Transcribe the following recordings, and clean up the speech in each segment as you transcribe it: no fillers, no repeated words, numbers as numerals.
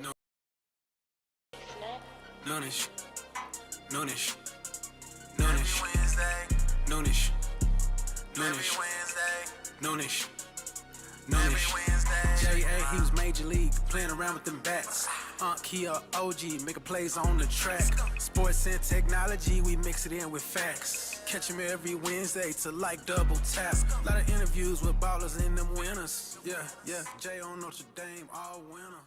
No, Noonish, Noonish, Noonish, Noonish, Noonish, Noonish, Noonish. J.A. he was major league, playing around with them bats. Kia OG, making plays on the track. Sports and technology, we mix it in with facts. Catch him every Wednesday to like double tap. Lot of interviews with ballers and them winners. Yeah, Jay on Notre Dame, all winner.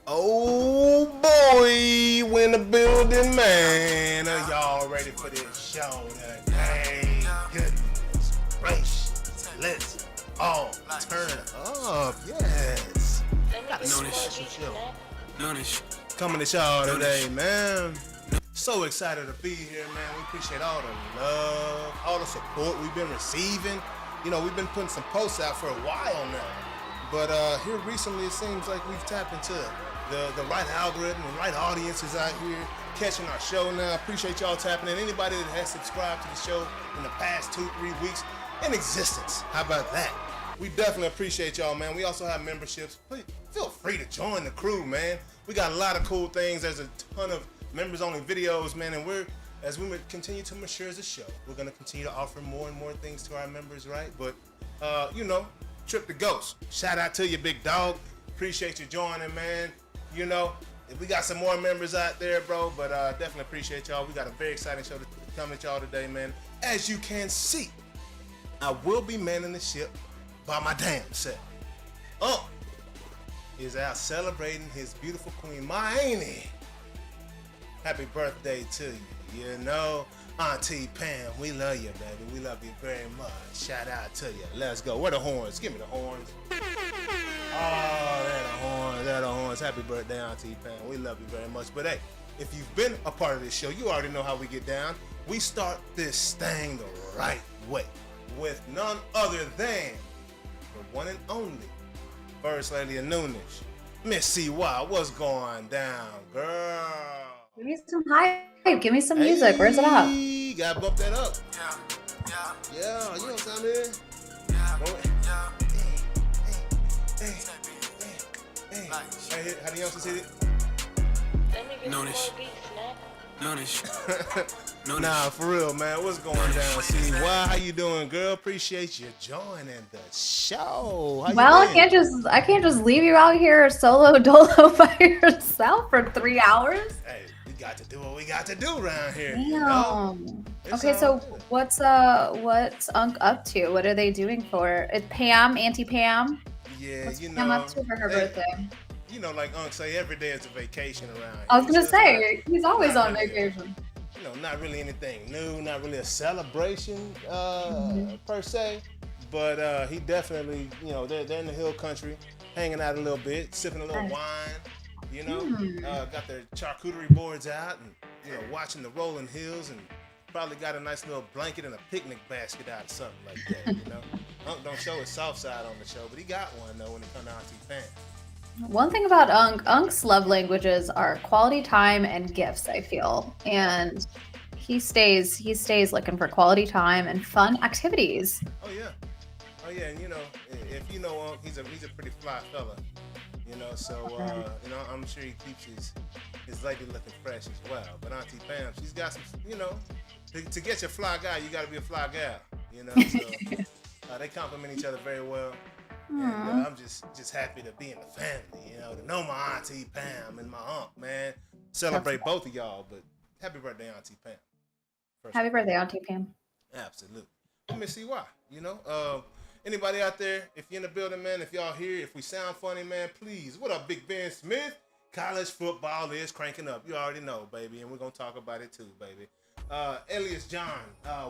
Oh boy, we in the building, man. Are y'all ready for this show today? Goodness gracious, let's all turn up. Yes. Got a special show. Noonish. Coming to y'all today, man. So excited to be here, man. We appreciate all the love, all the support we've been receiving. You know, we've been putting some posts out for a while now. But here recently, it seems like we've tapped into the right algorithm, the right audiences out here catching our show now. Appreciate y'all tapping in. Anybody that has subscribed to the show in the past 2-3 weeks in existence, how about that? We definitely appreciate y'all, man. We also have memberships. Please feel free to join the crew, man. We got a lot of cool things. There's a ton of members-only videos, man, and as we continue to mature as a show, we're gonna continue to offer more and more things to our members, right? But, you know, Trip the Ghost, shout out to you, big dog. Appreciate you joining, man. You know, we got some more members out there, bro, but definitely appreciate y'all. We got a very exciting show to come at y'all today, man. As you can see, I will be manning the ship by my damn self. Is out celebrating his beautiful queen, my auntie. Happy birthday to you. You know, Auntie Pam, we love you, baby. We love you very much. Shout out to you. Let's go. Where the horns? Give me the horns. Oh, there the horns. Happy birthday, Auntie Pam. We love you very much. But hey, if you've been a part of this show, you already know how we get down. We start this thing the right way with none other than the one and only First Lady of Noonish, Miss CY. What's going down, girl? Give me some hype. Give me some music. Where's it at? Gotta bump that up. Yeah, you know what I'm saying? Hey, how the youngsters hit it? Noonish. Noonish. Nah, for real, man. What's going down? CY, how you doing, girl? Appreciate you joining the show. Well, I can't just leave you out here solo dolo by yourself for 3 hours. Hey, we got to do what we got to do around here. Damn. You know? Okay, so good. what's Unc up to? What are they doing for it? Pam, Auntie Pam? Yeah, What's you Pam know. up to for her birthday? You know, like Unc say, every day is a vacation around here. I was gonna So it's say he's always on vacation. You know, not really anything new, not really a celebration per se, but he definitely, you know, they're in the hill country, hanging out a little bit, sipping a little wine, you know, got their charcuterie boards out and, you know, watching the rolling hills, and probably got a nice little blanket and a picnic basket out or something like that, you know. Unc don't show his soft side on the show, but he got one though when it comes to Auntie Pam. One thing about Unc's love languages are quality time and gifts, I feel. And he stays looking for quality time and fun activities. Oh yeah, and you know, if you know Unc, he's a pretty fly fella, you know, so you know, I'm sure he keeps his lady looking fresh as well. But Auntie Pam, she's got some, you know, to get your fly guy, you got to be a fly gal, you know, so they complement each other very well. And I'm just happy to be in the family, you know, to know my Auntie Pam and my Unc, man. Celebrate both of y'all, but happy birthday, Auntie Pam. Happy birthday, Auntie Pam. Absolutely. Let me see why, you know. Anybody out there, if you're in the building, man, if y'all here, if we sound funny, man, please. What up, Big Ben Smith? College football is cranking up. You already know, baby, and we're going to talk about it too, baby. Elias John,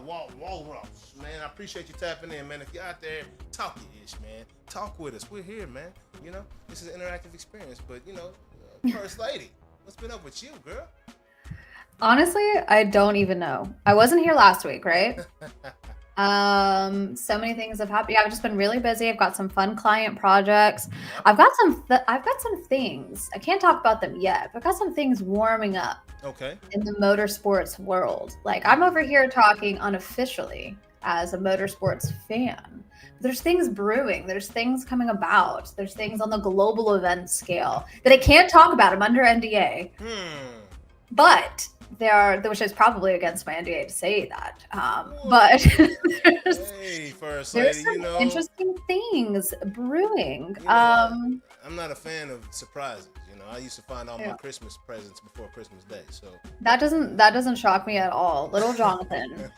Walrus, man, I appreciate you tapping in, man. If you're out there, talk your ish, man. Talk with us. We're here, man. You know, this is an interactive experience, but, you know, First Lady, what's been up with you, girl? Honestly, I don't even know. I wasn't here last week, right? So many things have happened. Yeah, I've just been really busy. I've got some fun client projects. I've got some things. I can't talk about them yet, but I've got some things warming up. Okay. In the motorsports world. Like, I'm over here talking unofficially as a motorsports fan. There's things brewing. There's things coming about. There's things on the global event scale that I can't talk about. I'm under NDA. But there are, which is probably against my NDA to say that. But there's some interesting things brewing. I'm not a fan of surprises. I used to find all my Christmas presents before Christmas Day, so that doesn't shock me at all. Little Jonathan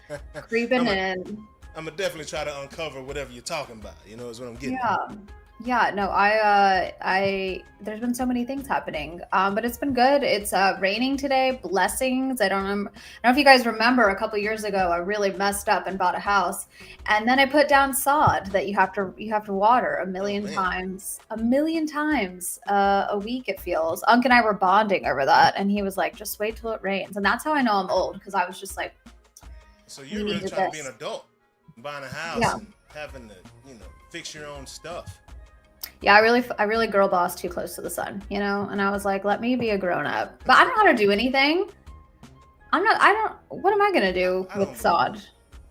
creeping in. I'm gonna definitely try to uncover whatever you're talking about. Is what I'm getting. Yeah, no, I there's been so many things happening, but it's been good. It's raining today, blessings. I don't know if you guys remember a couple years ago, I really messed up and bought a house, and then I put down sod that you have to water a million times a week. It feels. Unc and I were bonding over that, and he was like, "Just wait till it rains," and that's how I know I'm old, because I was just like, "So you're really trying to be an adult, buying a house and having to, fix your own stuff." Yeah, I really girl boss too close to the sun, and I was like, let me be a grown up. But I don't know how to do anything. What am I going to do with sod?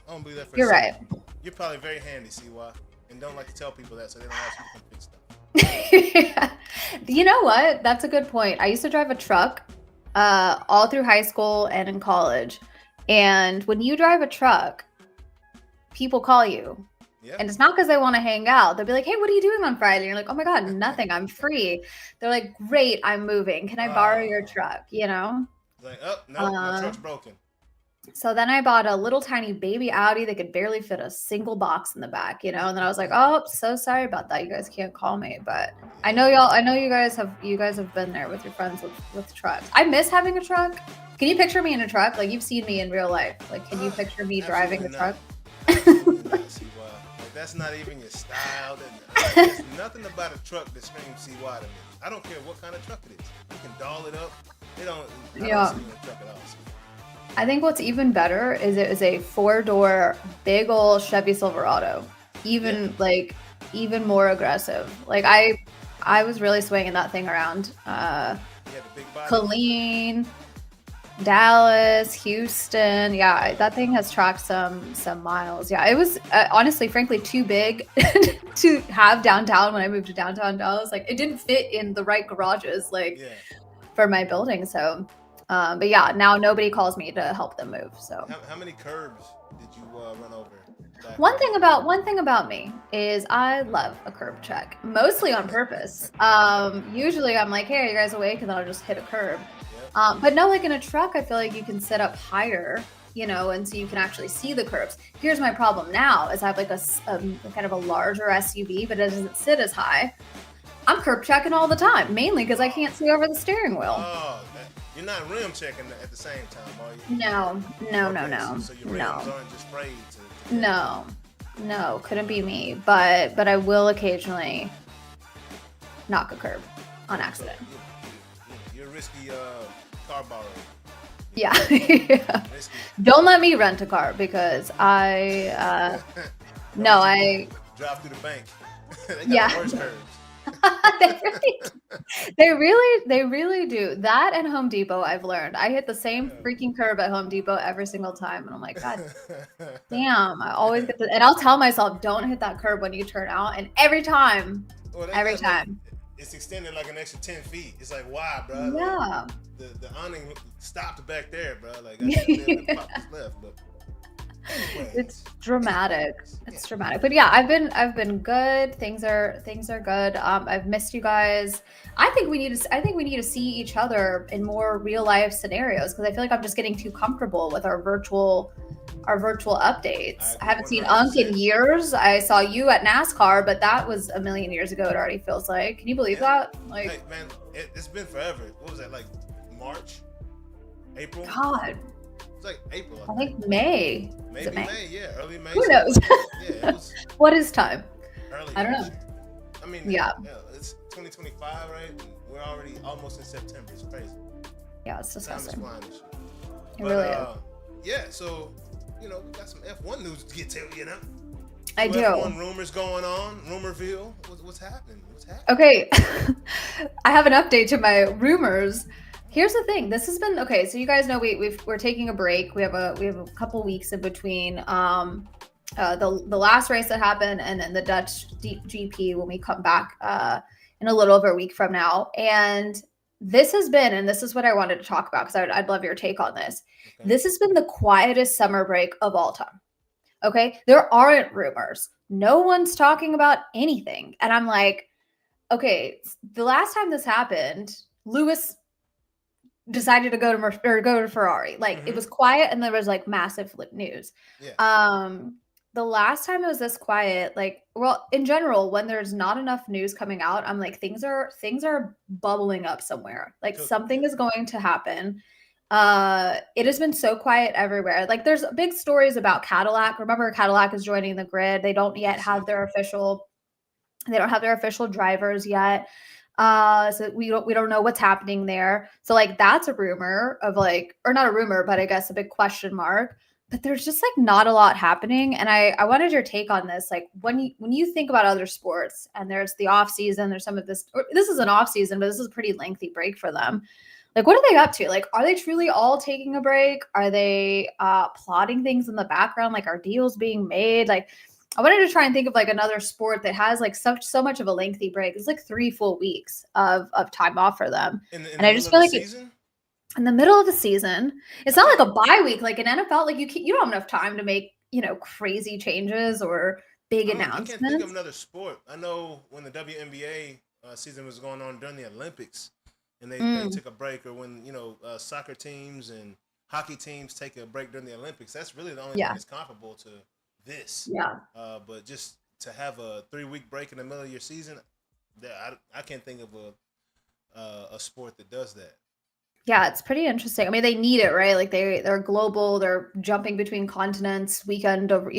I don't believe that for You're right. You're probably very handy, CY, and don't like to tell people that so they don't ask you to fix stuff. You know what? That's a good point. I used to drive a truck all through high school and in college. And when you drive a truck, people call you. Yep. And it's not because they want to hang out. They'll be like, hey, what are you doing on Friday? And you're like, oh my God, nothing. I'm free. They're like, great, I'm moving. Can I borrow your truck? Like, oh, no, my truck's broken. So then I bought a little tiny baby Audi that could barely fit a single box in the back, And then I was like, oh, so sorry about that. You guys can't call me. But I know you guys have been there with your friends with trucks. I miss having a truck. Can you picture me in a truck? Like, you've seen me in real life. Like, can you picture me driving a truck? That's not even your style. There's nothing about a truck that screams CY to me. I don't care what kind of truck it is. You can doll it up. I don't see a truck at all. I think what's even better is it is a 4-door big old Chevy Silverado. Even more aggressive. Like I was really swinging that thing around. The big body. Colleen, Dallas, Houston. Yeah, that thing has tracked some miles. Yeah, it was honestly, frankly, too big to have downtown when I moved to downtown Dallas. Like, it didn't fit in the right garages, for my building. So, but yeah, now nobody calls me to help them move. So, how many curbs did you run over? One thing about me is I love a curb check, mostly on purpose. Usually I'm like, hey, are you guys awake? And then I'll just hit a curb. But no, like in a truck, I feel like you can sit up higher, and so you can actually see the curbs. Here's my problem now is I have like a kind of a larger SUV, but it doesn't sit as high. I'm curb checking all the time, mainly because I can't see over the steering wheel. Oh, you're not rim checking at the same time, are you? No. So your rims aren't just sprayed to No, couldn't be me. But I will occasionally knock a curb on accident. You're a risky car borrower. Yeah. Don't let me rent a car because I drive through the bank. They got worse curbs. They really do. That and Home Depot, I've learned. I hit the same freaking curb at Home Depot every single time. And I'm like, God damn, I always get and I'll tell myself, don't hit that curb when you turn out. And every time. It's extended like an extra 10 feet. It's like, why, bro? Yeah. Like, the awning stopped back there, bro. Like, I should have left, but anyway. It's dramatic. It's dramatic. But yeah, I've been good. Things are good. I've missed you guys. I think we need to see each other in more real life scenarios because I feel like I'm just getting too comfortable with our virtual updates. I haven't seen Unc in years. I saw you at NASCAR, but that was a million years ago. It already feels like. Can you believe that? Like, hey, man, it's been forever. What was that, like March, April? God. It's like April. I think May. Maybe May? Yeah, early May. Who knows? Yeah, it was what is time? Early. I don't know. I mean, yeah, it's 2025, right? And we're already almost in September. It's crazy. Yeah, it's disgusting. Time is flying this year. It really is. Yeah, so we got some F1 news to get to, I do. F1 rumors going on. Rumorville. What's happening? Okay, I have an update to my rumors. Here's the thing. This has been okay. So you guys know we're taking a break. We have a couple weeks in between the last race that happened, and then the Dutch GP when we come back in a little over a week from now. And this has been, and this is what I wanted to talk about because I'd love your take on this. Okay. This has been the quietest summer break of all time. Okay, there aren't rumors. No one's talking about anything, and I'm like, okay, the last time this happened, Lewis decided to go to Ferrari. Like it was quiet, and there was like massive news. Yeah. The last time it was this quiet, like, well, in general, when there's not enough news coming out, I'm like, things are bubbling up somewhere. Like something is going to happen. It has been so quiet everywhere. Like there's big stories about Cadillac. Remember, Cadillac is joining the grid. They don't yet have their official drivers yet. So we don't know what's happening there. So like that's a rumor of like, or not a rumor, but I guess a big question mark. But there's just like not a lot happening. And I wanted your take on this. Like when you think about other sports and there's the off season, there's some of this, or this is an off season, but this is a pretty lengthy break for them. Like, what are they up to? Like, are they truly all taking a break? Are they plotting things in the background? Like, are deals being made? Like, I wanted to try and think of like another sport that has like so much of a lengthy break. It's like 3 full weeks of time off for them. And I just feel like it's in the middle of the season. It's not like a bye week, like an NFL. Like you don't have enough time to make, crazy changes or big announcements. I can't think of another sport. I know when the WNBA season was going on during the Olympics, and they took a break, or when soccer teams and hockey teams take a break during the Olympics. That's really the only thing that's comparable to this. Yeah. But just to have a 3-week break in the middle of your season, I can't think of a sport that does that. Yeah, it's pretty interesting. I mean, they need it, right? Like they're global. They're jumping between continents, weekend over,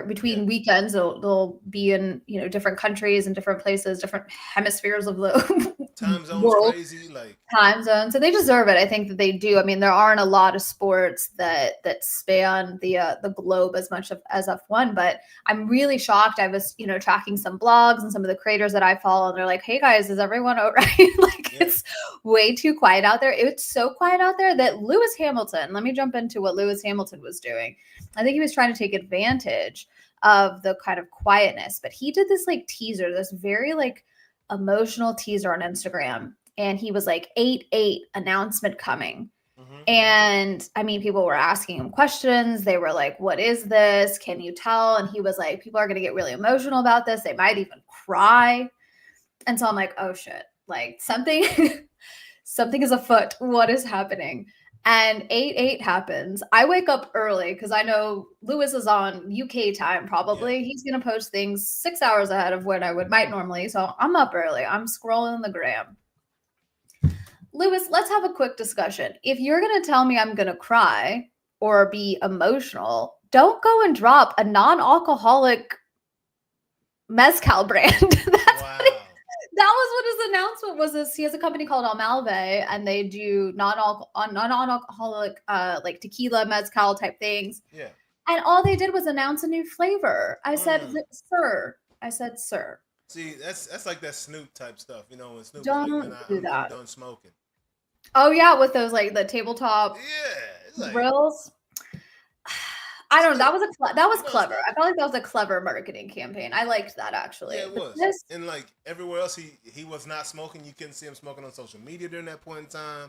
between weekends. They'll be in different countries and different places, different hemispheres of the time zones world. Crazy, like time zones. So they deserve it. I think that they do. I mean, there aren't a lot of sports that span the globe as much as F1, but I'm really shocked. I was tracking some blogs and some of the creators that I follow, and they're like, "Hey guys, is everyone all right?" It's way too quiet out there. It's so quiet out there that Lewis Hamilton, let me jump into what Lewis Hamilton was doing. I think he was trying to take advantage of the kind of quietness, but he did this like teaser, this very like emotional teaser on Instagram. And he was like 8/8 announcement coming. And I mean, people were asking him questions. They were like, what is this? Can you tell? And he was like, people are going to get really emotional about this. They might even cry. And so I'm like, oh shit, like something is afoot. What is happening? And 8/8 happens. I wake up early because I know Lewis is on UK time probably. Yeah. He's going to post things 6 hours ahead of when I might normally. So I'm up early. I'm scrolling the gram. Lewis, let's have a quick discussion. If you're going to tell me I'm going to cry or be emotional, don't go and drop a non-alcoholic mezcal brand. That was what his announcement was. He has a company called Almalve, and they do non-alcoholic like tequila, mezcal type things. Yeah. And all they did was announce a new flavor. I said, sir. See, that's like that Snoop type stuff, when Snoop don't do that. I'm done smoking. Oh yeah, with those like the tabletop grills. I don't know. That was clever. I felt like that was a clever marketing campaign. I liked that actually. Yeah, it was. And like everywhere else, he was not smoking. You couldn't see him smoking on social media during that point in time.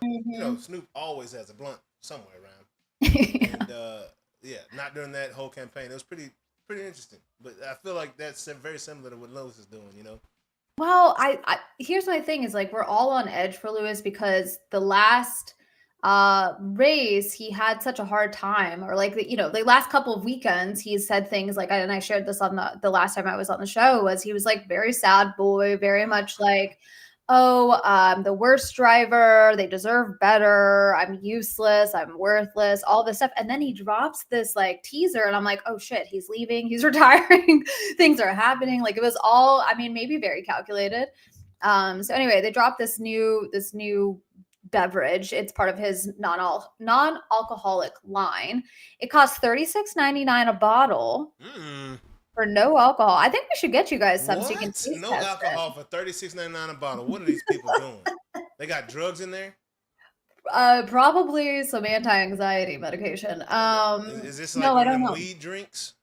Snoop always has a blunt somewhere around. And not during that whole campaign. It was pretty interesting. But I feel like that's very similar to what Lewis is doing. Well, I here's my thing is like we're all on edge for Lewis because the last race he had such a hard time, or like the last couple of weekends he's said things like, and I shared this on the last time I was on the show, was he was like very sad boy, very much like, I'm the worst driver, they deserve better, I'm useless, I'm worthless, all this stuff. And then he drops this like teaser and I'm like, oh shit, he's leaving, he's retiring, things are happening. Like it was all, I mean, maybe very calculated. So anyway, they dropped this new beverage. It's part of his non-alcoholic line. It costs $36.99 a bottle for no alcohol. I think we should get you guys some so you can taste no alcohol for $36.99 a bottle. What are these people doing? They got drugs in there? Probably some anti-anxiety medication. Is this like one of them weed drinks?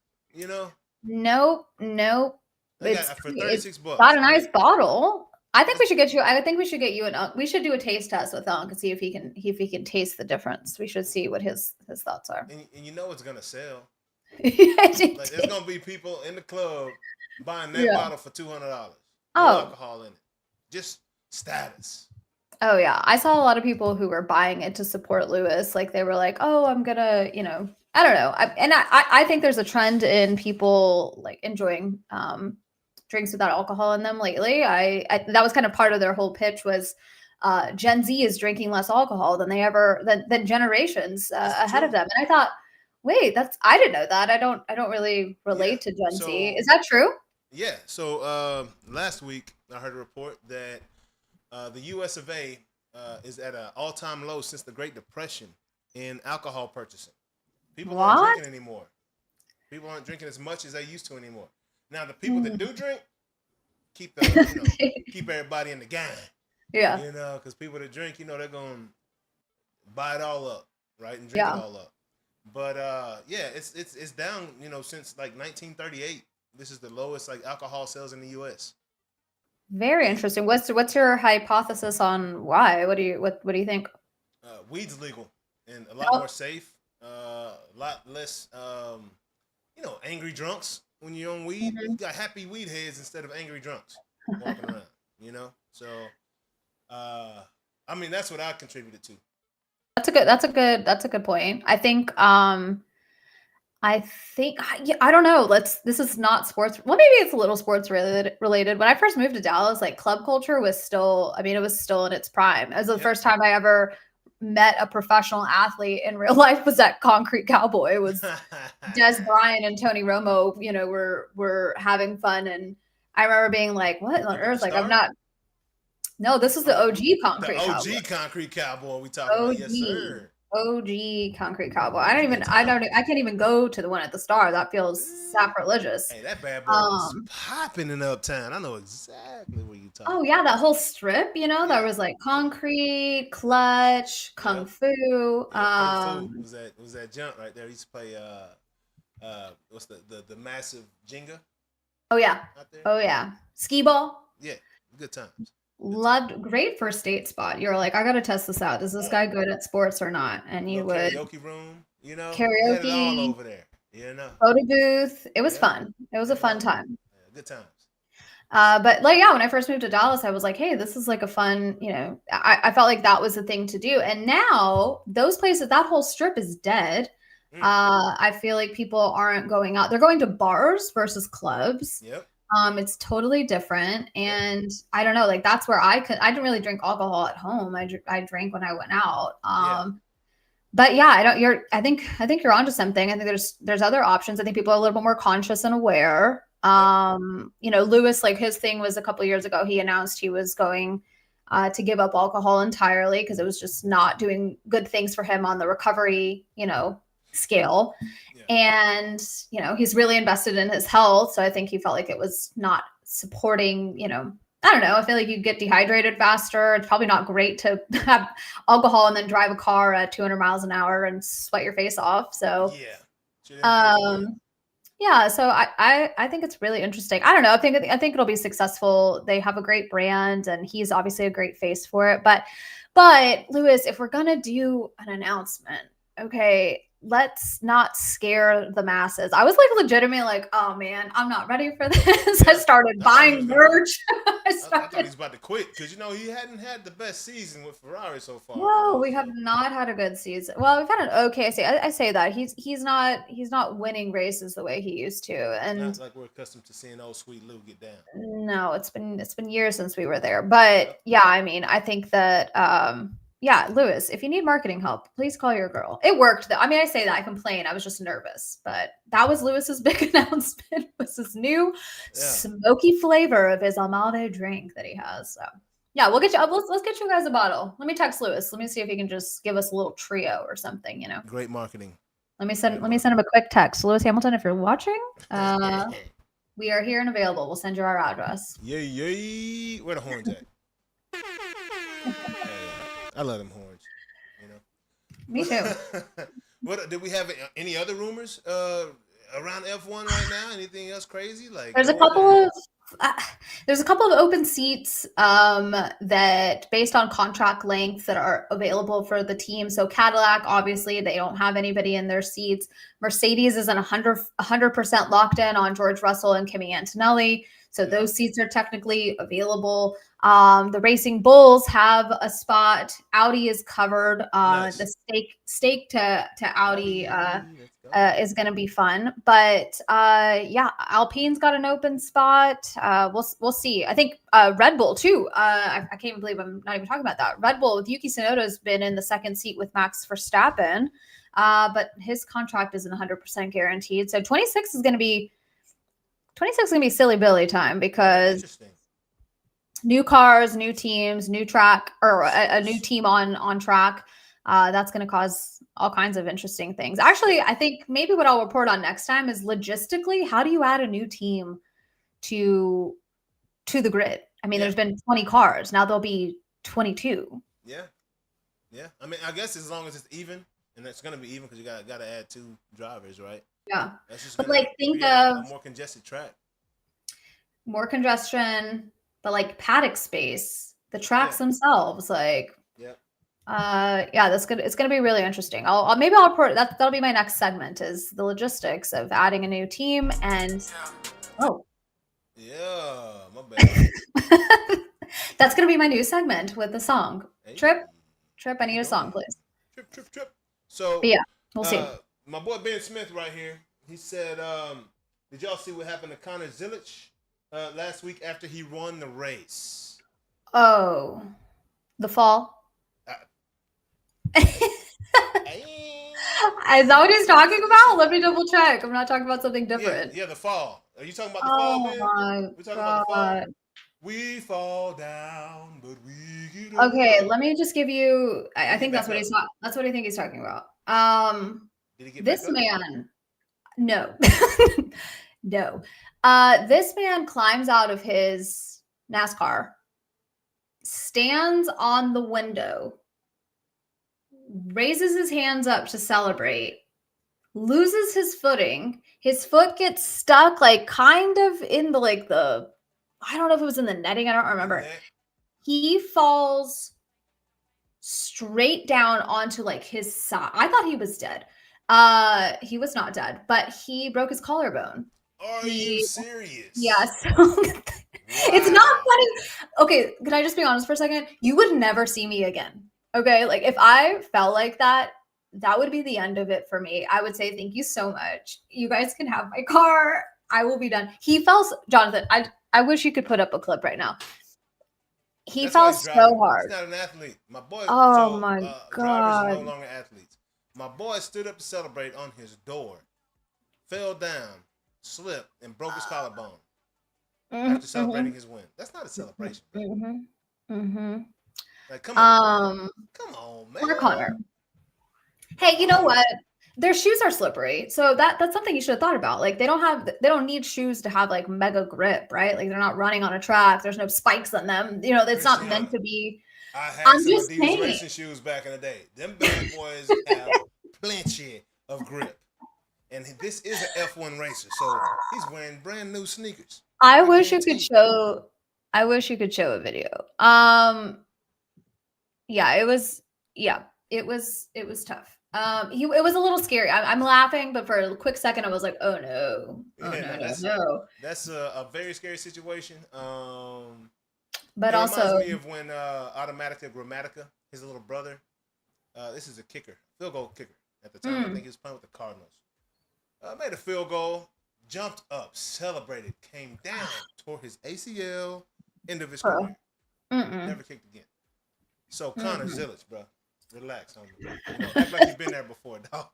Nope. They got it for It's $36. got a nice bottle. I think we should get you. I think we should get you an Unc. We should do a taste test with Unc and see if he can taste the difference. We should see what his thoughts are. And you know it's gonna sell. Yeah, Like there's gonna be people in the club buying that bottle for $200. No alcohol in it. Just status. Oh yeah, I saw a lot of people who were buying it to support Lewis. Like they were like, "Oh, I'm gonna," I don't know. I think there's a trend in people like enjoying drinks without alcohol in them lately. I that was kind of part of their whole pitch was Gen Z is drinking less alcohol than they ever than generations ahead of them. And I thought, wait, I didn't know that. I don't really relate to Gen Z. Is that true? Yeah. So last week I heard a report that the U.S. of A. is at an all-time low since the Great Depression in alcohol purchasing. People aren't drinking anymore. People aren't drinking as much as they used to anymore. Now the people that do drink keep keep everybody in the game. Yeah. Because people that drink, they're gonna buy it all up, right, and drink it all up. But it's down, since like 1938. This is the lowest like alcohol sales in the U.S. Very interesting. What's your hypothesis on why? What do you think? Weed's legal and a lot more safe. A lot less, angry drunks when you're on weed. Mm-hmm. You got happy weed heads instead of angry drunks walking around. So, I mean, that's what I contributed to. That's a good point. I think I don't know. This is not sports. Well, maybe it's a little sports related. When I first moved to Dallas, like club culture was still, it was still in its prime. It was the first time I ever met a professional athlete in real life was at Concrete Cowboy. It was Des Bryant and Tony Romo, were having fun. And I remember being like, what on earth? Like, I'm not. No, this is the OG Concrete Cowboy. The OG Concrete Cowboy we talking about. Yes, sir. OG Concrete Cowboy. I can't even go to the one at the Star. That feels sacrilegious. Hey, that bad boy was popping in Uptown. I know exactly where you talking. Oh yeah, that whole strip, there was like Concrete, Clutch, Kung Fu. Kung Fu was that jump right there. He used to play what's the massive Jenga? Oh yeah. Oh yeah. Skee ball. Yeah, good times. Loved, great first date spot. You're like, I gotta test this out. Is this guy good at sports or not? And you would karaoke room, karaoke, had it all over there, photo booth. It was fun. It was a fun time. Yeah, good times. But when I first moved to Dallas, I was like, hey, this is like a fun, I felt like that was the thing to do. And now those places, that whole strip is dead. I feel like people aren't going out. They're going to bars versus clubs. Yep. It's totally different. And I don't know, like that's where I didn't really drink alcohol at home. I drank when I went out. But yeah, I think you're onto something. I think there's other options. I think people are a little bit more conscious and aware. Lewis, like his thing was a couple of years ago, he announced he was going to give up alcohol entirely because it was just not doing good things for him on the recovery, scale. And, he's really invested in his health. So I think he felt like it was not supporting, I don't know. I feel like you get dehydrated faster. It's probably not great to have alcohol and then drive a car at 200 miles an hour and sweat your face off. So, so I think it's really interesting. I don't know. I think it'll be successful. They have a great brand and he's obviously a great face for it. But Lewis, if we're going to do an announcement, okay, let's not scare the masses. I was like legitimately like, oh man, I'm not ready for this. I started buying merch. I thought he was about to quit because he hadn't had the best season with Ferrari so far. No, we have not had a good season. Well, we've had an okay. I say that he's not winning races the way he used to, and it's not like we're accustomed to seeing old Sweet Lou get down. No, it's been years since we were there, but yeah, I mean, I think that yeah, Lewis, if you need marketing help, please call your girl. It worked though. I mean, I say that, I complain. I was just nervous, but that was Lewis's big announcement. Was his new smoky flavor of his Amave drink that he has. So yeah, we'll get you. Let's get you guys a bottle. Let me text Lewis. Let me see if he can just give us a little trio or something. Great marketing. Let me send him a quick text. Lewis Hamilton, if you're watching, we are here and available. We'll send you our address. Yay! Where the horns at? I love them horns, Me too. What did we have any other rumors around F1 right now? Anything else crazy? Like There's a couple of open seats that based on contract length that are available for the team. So Cadillac, obviously, they don't have anybody in their seats. Mercedes isn't 100% locked in on George Russell and Kimi Antonelli. So those seats are technically available. The Racing Bulls have a spot. Audi is covered. Nice. The stake to Audi is going to be fun. But Alpine's got an open spot. We'll see. I think Red Bull too. I can't even believe I'm not even talking about that. Red Bull with Yuki Tsunoda has been in the second seat with Max Verstappen, but his contract isn't 100% guaranteed. So 26 is going to be silly Billy time because new cars, new teams, new track, or a new team on track. That's going to cause all kinds of interesting things. Actually, I think maybe what I'll report on next time is logistically, how do you add a new team to the grid? I mean, there's been 20 cars. Now there'll be 22. Yeah. I mean, I guess as long as it's even, and it's going to be even because you got to add 2 drivers, right? Yeah. That's just but like think of of a more congested track. More congestion, but like paddock space, the tracks themselves, like that's good. It's gonna be really interesting. I'll report that'll be my next segment is the logistics of adding a new team and my bad. That's gonna be my new segment with the song. Hey. Trip, I need a song, please. Trip. So but yeah, we'll see. My boy Ben Smith right here, he said, did y'all see what happened to Connor Zilic last week after he won the race? Oh, the fall. Is that what he's talking about? Let me double check. I'm not talking about something different. Yeah, the fall. Are you talking about the fall, Ben? We're talking about the fall. We fall down, but we get up. Okay, let me just give you. I think that's what he's talking. That's what I think he's talking about. Did he get this man, no, no. This man climbs out of his NASCAR, stands on the window, raises his hands up to celebrate, loses his footing. His foot gets stuck, like kind of in the I don't know if it was in the netting. I don't remember. He falls straight down onto like his side. I thought he was dead. He was not dead, but he broke his collarbone. Are you serious? Yes. It's not funny. Okay, can I just be honest for a second? You would never see me again. Okay, like if I felt like that, that would be the end of it for me. I would say thank you so much. You guys can have my car. I will be done. He fell, Jonathan. I wish you could put up a clip right now. He fell so hard. He's not an athlete. My boy. Oh my God. Drivers are no longer athletes. My boy stood up to celebrate on his door, fell down, slipped, and broke his collarbone after celebrating his win. That's not a celebration. Like, come on, man. Poor Connor. Hey, you know what? Their shoes are slippery, so that's something you should have thought about. Like they don't need shoes to have like mega grip, right? Like they're not running on a track. There's no spikes on them. You know, it's not meant to be. I had some of these racing shoes back in the day. Them bad boys have plenty of grip, and this is an F1 racer, so he's wearing brand new sneakers. I wish you could show a video. It was tough. It was a little scary. I'm laughing, but for a quick second, I was like, "Oh no, no!" That's a very scary situation. But it also, reminds me of when Automatica Grammatica, his little brother. This is a kicker, field goal kicker at the time. I think he was playing with the Cardinals. Made a field goal, jumped up, celebrated, came down, tore his ACL, end of his career. Never kicked again. So Connor Zilic, bro. Relax, homie. Act like you've been there before, dog.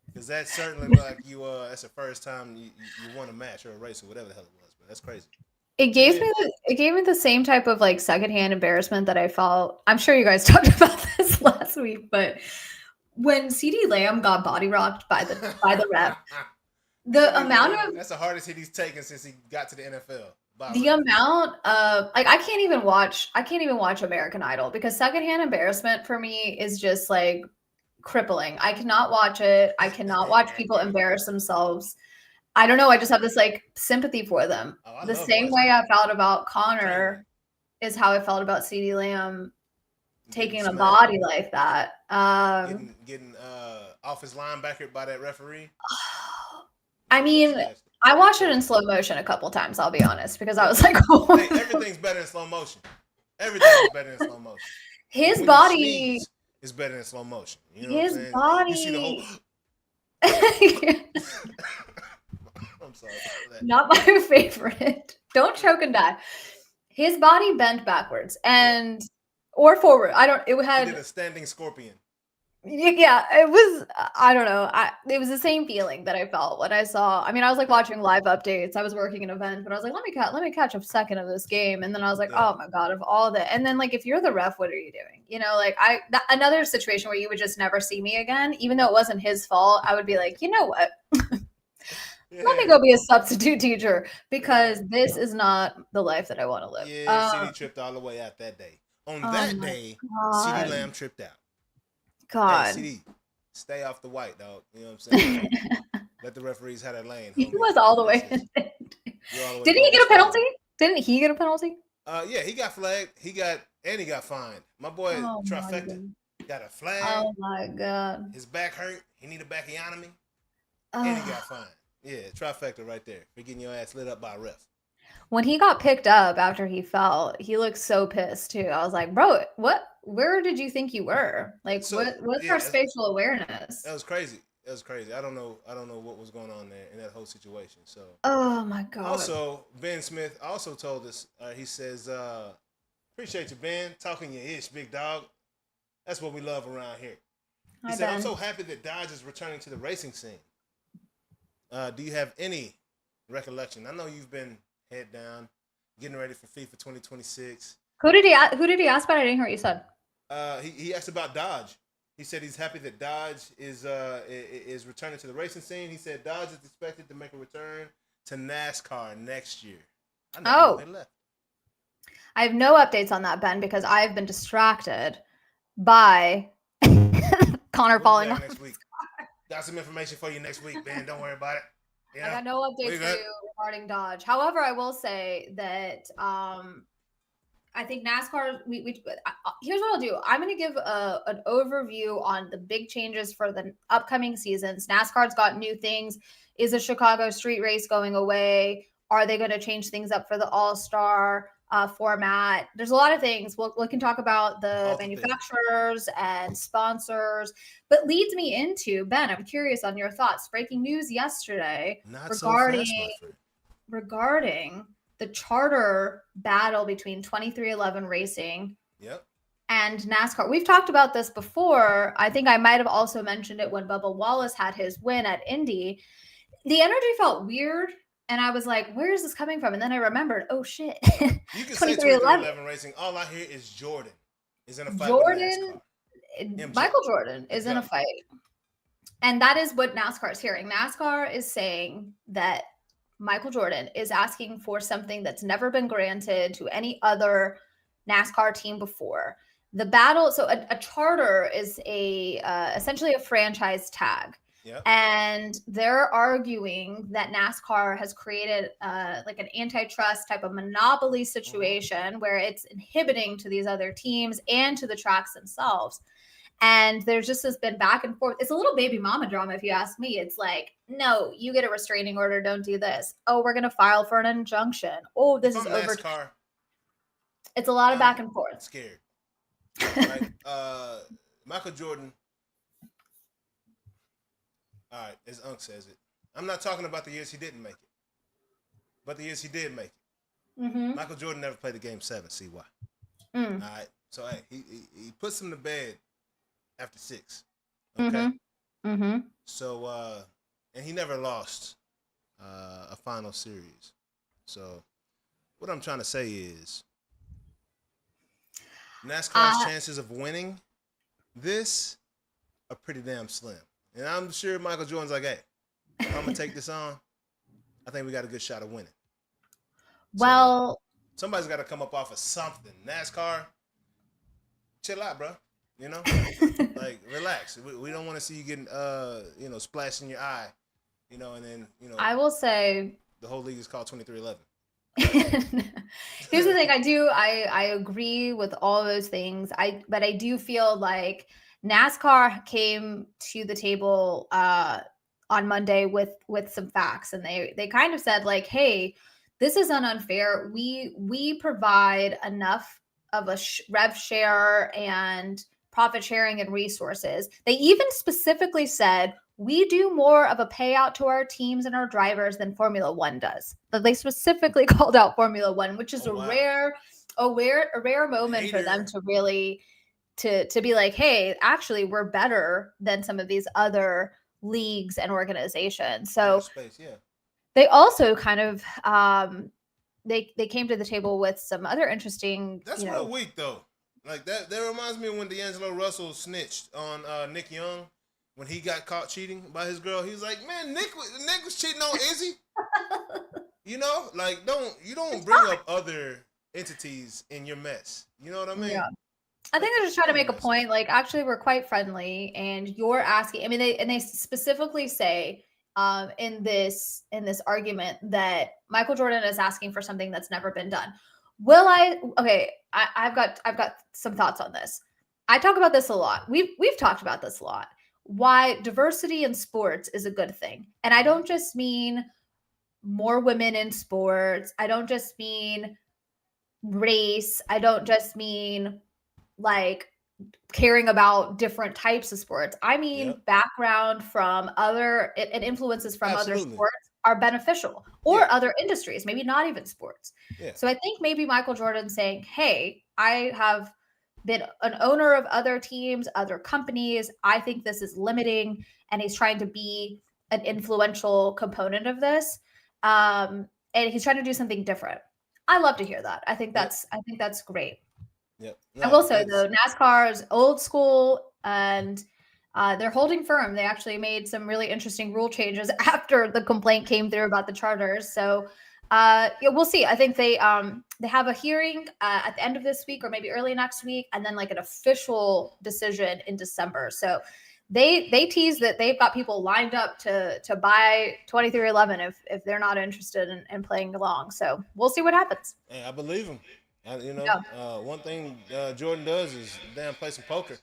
Because that's certainly like you. That's the first time you won a match or a race or whatever the hell it was. But that's crazy. It gave me the same type of like secondhand embarrassment that I felt. I'm sure you guys talked about this last week, but when CeeDee Lamb got body rocked by the ref, that's the hardest hit he's taken since he got to the NFL. The amount of like I can't even watch American Idol because secondhand embarrassment for me is just like crippling. I cannot watch it. I cannot watch people embarrass themselves. I don't know. I just have this like sympathy for them. Oh, I The love same watching way it. I felt about Connor is how I felt about CeeDee Lamb taking a smacked. body like that. Getting off his linebacker by that referee. I mean, Fantastic. I watched it in slow motion a couple times, I'll be honest, because I was like, oh, Hey, everything's better in slow motion. Everything is better in slow motion. his When body you sneeze, is better in slow motion. You know his what I'm saying? body You see the whole. I'm sorry. not my favorite. Don't choke and die. His body bent backwards and or forward. I don't. It He had did a standing scorpion. yeah. It was. I don't know. It was the same feeling that I felt when I saw. I mean, I was like watching live updates. I was working an event, but I was like, let me catch a second of this game, and then I was like, oh my god, of all the. And then like, if you're the ref, what are you doing? You know, like another situation where you would just never see me again, even though it wasn't his fault. I would be like, you know what? Let me go be a substitute teacher because this is not the life that I want to live. Yeah, CD tripped all the way out that day. On that day, CeeDee Lamb tripped out. God. Hey, CD, stay off the white, dog. You know what I'm saying? Let the referees have their lane. He was all the way. Didn't he get a penalty? Didn't he get a penalty? Yeah, he got flagged. He got fined. My boy Trifecta got a flag. Oh my god. His back hurt. He need a bacchiotomy. And he got fined. Yeah, Trifecta right there for getting your ass lit up by a ref. When he got picked up after he fell, he looked so pissed too. I was like, bro, what? Where did you think you were? Like, what's our spatial awareness? That was crazy. That was crazy. I don't know what was going on there in that whole situation. So. Oh my god. Also, Ben Smith also told us. He says, "Appreciate you, Ben, talking your ish, big dog. That's what we love around here." He said, "I'm so happy that Dodge is returning to the racing scene. Do you have any recollection? I know you've been head down, getting ready for FIFA 2026. Who did he ask about? I didn't hear what you said. He asked about Dodge. He said he's happy that Dodge is returning to the racing scene. He said Dodge is expected to make a return to NASCAR next year. I know they left. I have no updates on that, Ben, because I've been distracted by Connor falling off. Next week. Got some information for you next week, Ben. Don't worry about it. I got no updates for you regarding Dodge. However, I will say that I think NASCAR. Here's what I'll do. I'm going to give an overview on the big changes for the upcoming seasons. NASCAR's got new things. Is the Chicago street race going away? Are they going to change things up for the All-Star format? There's a lot of things. We can talk about the manufacturers and sponsors, but leads me into, Ben, I'm curious on your thoughts. Breaking news yesterday regarding the charter battle between 23XI Racing and NASCAR. We've talked about this before. I think I might have also mentioned it when Bubba Wallace had his win at Indy. The energy felt weird. And I was like, where is this coming from? And then I remembered, oh, shit. You can say 23XI Racing. All I hear is Jordan is in a fight with NASCAR. Michael Jordan is in a fight. And that is what NASCAR is hearing. NASCAR is saying that Michael Jordan is asking for something that's never been granted to any other NASCAR team before. The battle, so a charter is essentially a franchise tag. Yep. And they're arguing that NASCAR has created like an antitrust type of monopoly situation where it's inhibiting to these other teams and to the tracks themselves. And there's just this been back and forth. It's a little baby mama drama, if you ask me. It's like, no, you get a restraining order. Don't do this. Oh, we're going to file for an injunction. Oh, this is over. NASCAR, it's a lot of back and forth. Scared. Right? Michael Jordan. All right, as Unc says it. I'm not talking about the years he didn't make it, but the years he did make it. Mm-hmm. Michael Jordan never played the game 7. See why? All right, so hey, he puts him to bed after 6. Okay. Mm-hmm. So and he never lost a final series. So what I'm trying to say is NASCAR's chances of winning this are pretty damn slim. And I'm sure Michael Jordan's like, hey, if I'm going to take this on, I think we got a good shot of winning. Well, so somebody's got to come up off of something. NASCAR, chill out, bro. You know? Like, relax. We don't want to see you getting, splash in your eye, You know, and then I will say the whole league is called 23-11. Here's the thing. I agree with all those things. But I do feel like NASCAR came to the table on Monday with some facts, and they kind of said like, hey, this is unfair. We provide enough of a rev share and profit sharing and resources. They even specifically said we do more of a payout to our teams and our drivers than Formula One does. But they specifically called out Formula One, which is a rare moment for them to really to be like, hey, actually, we're better than some of these other leagues and organizations. So they also kind of they came to the table with some other interesting. That's real weak though. Like that reminds me of when D'Angelo Russell snitched on Nick Young. When he got caught cheating by his girl, he was like, "Man, Nick was cheating on Izzy." You know, like you don't bring up other entities in your mess. You know what I mean? Yeah. I think they're just trying to make a point. Like, actually, we're quite friendly, and you're asking. I mean, they specifically say in this argument that Michael Jordan is asking for something that's never been done. I've got some thoughts on this. I talk about this a lot. We've talked about this a lot. Why diversity in sports is a good thing. And I don't just mean more women in sports. I don't just mean race. I don't just mean like caring about different types of sports. I mean background from other and influences from other sports are beneficial, or other industries, maybe not even sports. So I think maybe Michael Jordan saying, hey, I have been an owner of other teams, other companies. I think this is limiting, and he's trying to be an influential component of this. And he's trying to do something different. I love to hear that. I think that's great. Yep. No, I will say though, NASCAR is old school, and they're holding firm. They actually made some really interesting rule changes after the complaint came through about the charters. So we'll see. I think they have a hearing at the end of this week or maybe early next week, and then like an official decision in December. So they tease that they've got people lined up to buy 2311 if they're not interested in playing along. So we'll see what happens. Hey, I believe them. One thing Jordan does is play some poker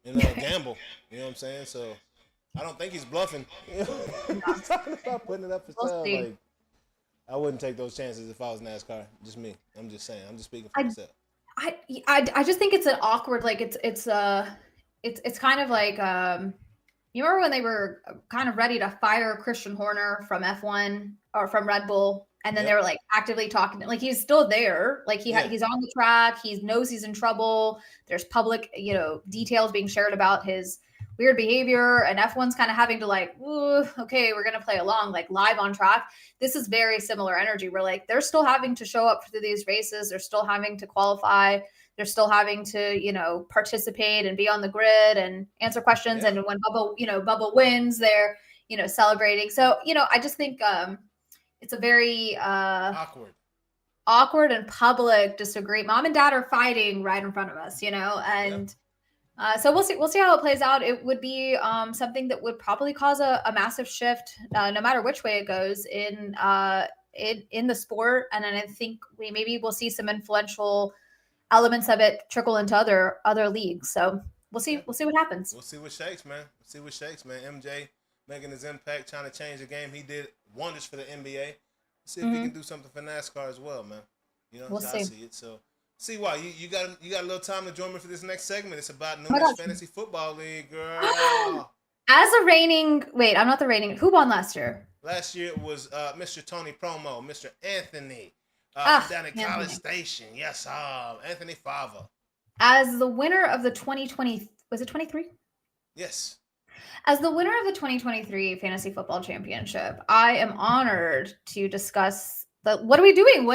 and gamble. You know what I'm saying? So I don't think he's bluffing. He's talking about putting it up for sale. Like, I wouldn't take those chances if I was NASCAR. Just me. I'm just saying. I'm just speaking for myself. I just think it's an awkward, like it's kind of like you remember when they were kind of ready to fire Christian Horner from F1 or from Red Bull, and then they were like actively talking, like he's still there, like he's on the track, he knows he's in trouble. There's public, details being shared about his weird behavior, and F1's kind of having to like, ooh, okay, we're gonna play along, like live on track. This is very similar energy. We're like, they're still having to show up for these races, they're still having to qualify, they're still having to, participate and be on the grid and answer questions. And when Bubba wins, they're, celebrating. So, I just think it's a very awkward and public disagreement. Mom and dad are fighting right in front of us, and so we'll see how it plays out. It would be something that would probably cause a massive shift, no matter which way it goes in the sport. And then I think we'll see some influential elements of it trickle into other leagues. So we'll see what happens. We'll see what shakes, man. MJ making his impact, trying to change the game. He did wonders for the NBA. See if he can do something for NASCAR as well, man. We'll see. I see it. So see why you got a little time to join me for this next segment. It's about Noonish Fantasy Football League, girl. I'm not the reigning. Who won last year? Last year it was Mr. Tony Promo, Mr. Anthony. Down at College Station. Yes, Anthony Fava. As the winner of the 2020, was it 23? Yes. As the winner of the 2023 Fantasy Football Championship, I am honored to discuss what are we doing?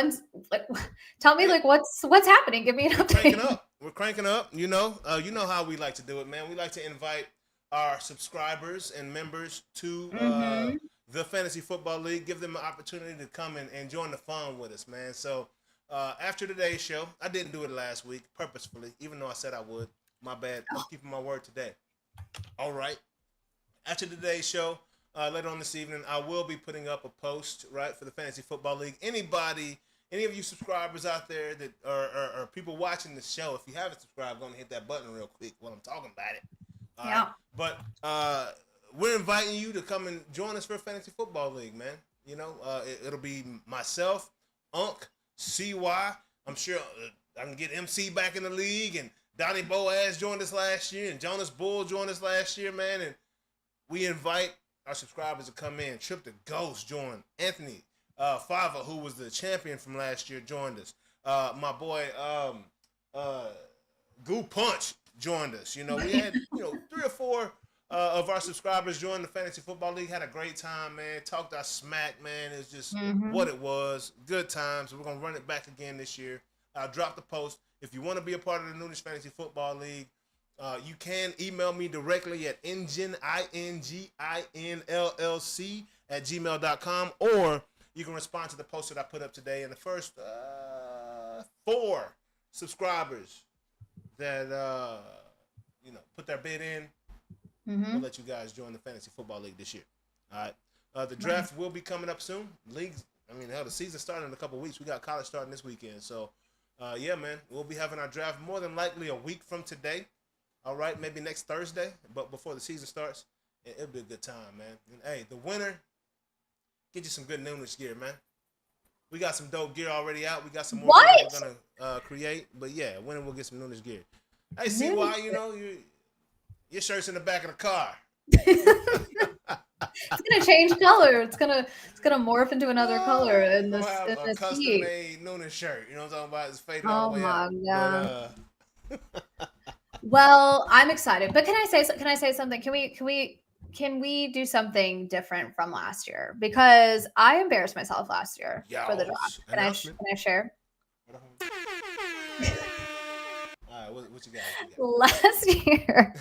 Tell me what's happening. Give me an update. We're cranking up. You know how we like to do it, man. We like to invite our subscribers and members to the Fantasy Football League, give them an opportunity to come and join the fun with us, man. So after today's show, I didn't do it last week purposefully, even though I said I would. My bad. I'm keeping my word today. All right. After today's show, later on this evening, I will be putting up a post, right, for the Fantasy Football League. Any of you subscribers out there that are people watching the show, if you haven't subscribed, go and hit that button real quick while I'm talking about it. Yeah. Right? But we're inviting you to come and join us for Fantasy Football League, man. You know, it'll be myself, Unc, CY. I'm sure I can get MC back in the league, and Donnie Boaz joined us last year, and Jonas Bull joined us last year, man. And we invite our subscribers to come in. Trip the Ghost joined. Anthony Fava, who was the champion from last year, joined us. My boy Goo Punch joined us. You know, we had 3 or 4 of our subscribers joined the Fantasy Football League. Had a great time, man. Talked our smack, man. It's just what it was. Good times. We're gonna run it back again this year. I'll drop the post. If you want to be a part of the Noonish Fantasy Football League, you can email me directly at inginllc@gmail.com, or you can respond to the post that I put up today. And the first 4 subscribers that put their bid in, we'll let you guys join the Fantasy Football League this year. All right. The draft will be coming up soon. Leagues, the season starting in a couple of weeks. We got college starting this weekend. So, yeah, man, we'll be having our draft more than likely a week from today. All right, maybe next Thursday, but before the season starts, it'll be a good time, man. And, hey, the winner, get you some good Noonish gear, man. We got some dope gear already out. We got some more gear we're going to create. But, yeah, winner will get some Noonish gear. Hey, CY, your shirt's in the back of the car. It's gonna change color. It's gonna morph into another color in this a custom-made Noonish shirt. You know what I'm talking about? It's faded all the way out. Oh my god. Well, I'm excited. But can I say something? Can we do something different from last year? Because I embarrassed myself last year for the draft. Can I share? All right, what you got? Last year,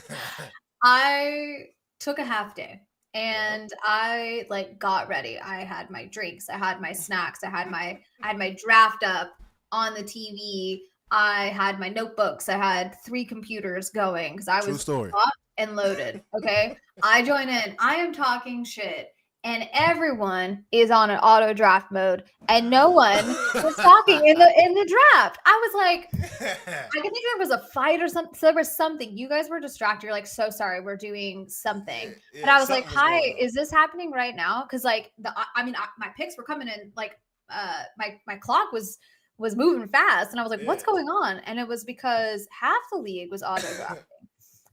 I took a half day. And I got ready. I had my drinks. I had my snacks. I had my draft up on the TV. I had my notebooks. I had 3 computers going because I was locked and loaded. Okay. I join in. I am talking shit. And everyone is on an auto draft mode, and no one was talking in the draft. I was like, I think there was a fight or something. So there was something. You guys were distracted. You're like, so sorry, we're doing something. Yeah, and I was like, hi, is this happening right now? Because my picks were coming in. My clock was moving fast, and I was like, what's going on? And it was because half the league was auto drafting.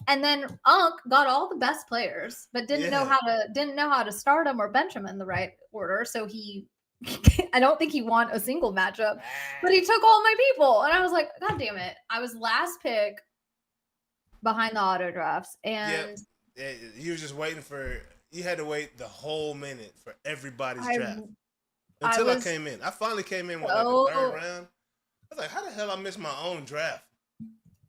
And then Unc got all the best players, but didn't know how to start them or bench them in the right order. So I don't think he won a single matchup, but he took all my people. And I was like, God damn it. I was last pick behind the auto drafts. And you were just you had to wait the whole minute for everybody's draft. Until I came in. I finally came in with the 3rd round. I was like, how the hell I missed my own draft?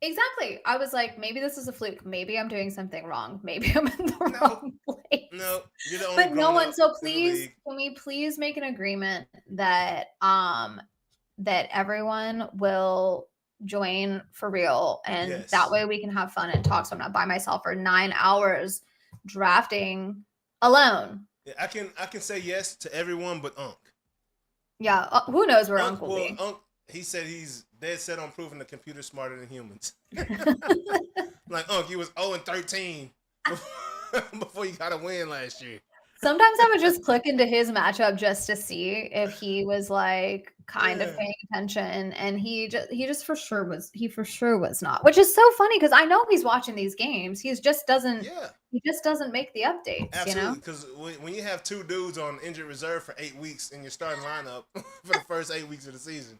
Exactly. I was like, maybe this is a fluke. Maybe I'm doing something wrong. Maybe I'm in the wrong place. No, you're the only but no one. So please, can we please make an agreement that that everyone will join for real, and that way we can have fun and talk. So I'm not by myself for 9 hours drafting alone. Yeah, I can say yes to everyone but Unc. Yeah, who knows where Unc will be? Unc, he said he's dead set on proving the computer's smarter than humans. Like, Unc, you was 0-13 before you got a win last year. Sometimes I would just click into his matchup just to see if he was kind of paying attention, and he for sure was not, which is so funny because I know he's watching these games. He just doesn't make the updates. Absolutely, because when you have 2 dudes on injured reserve for 8 weeks in your starting lineup for the first 8 weeks of the season,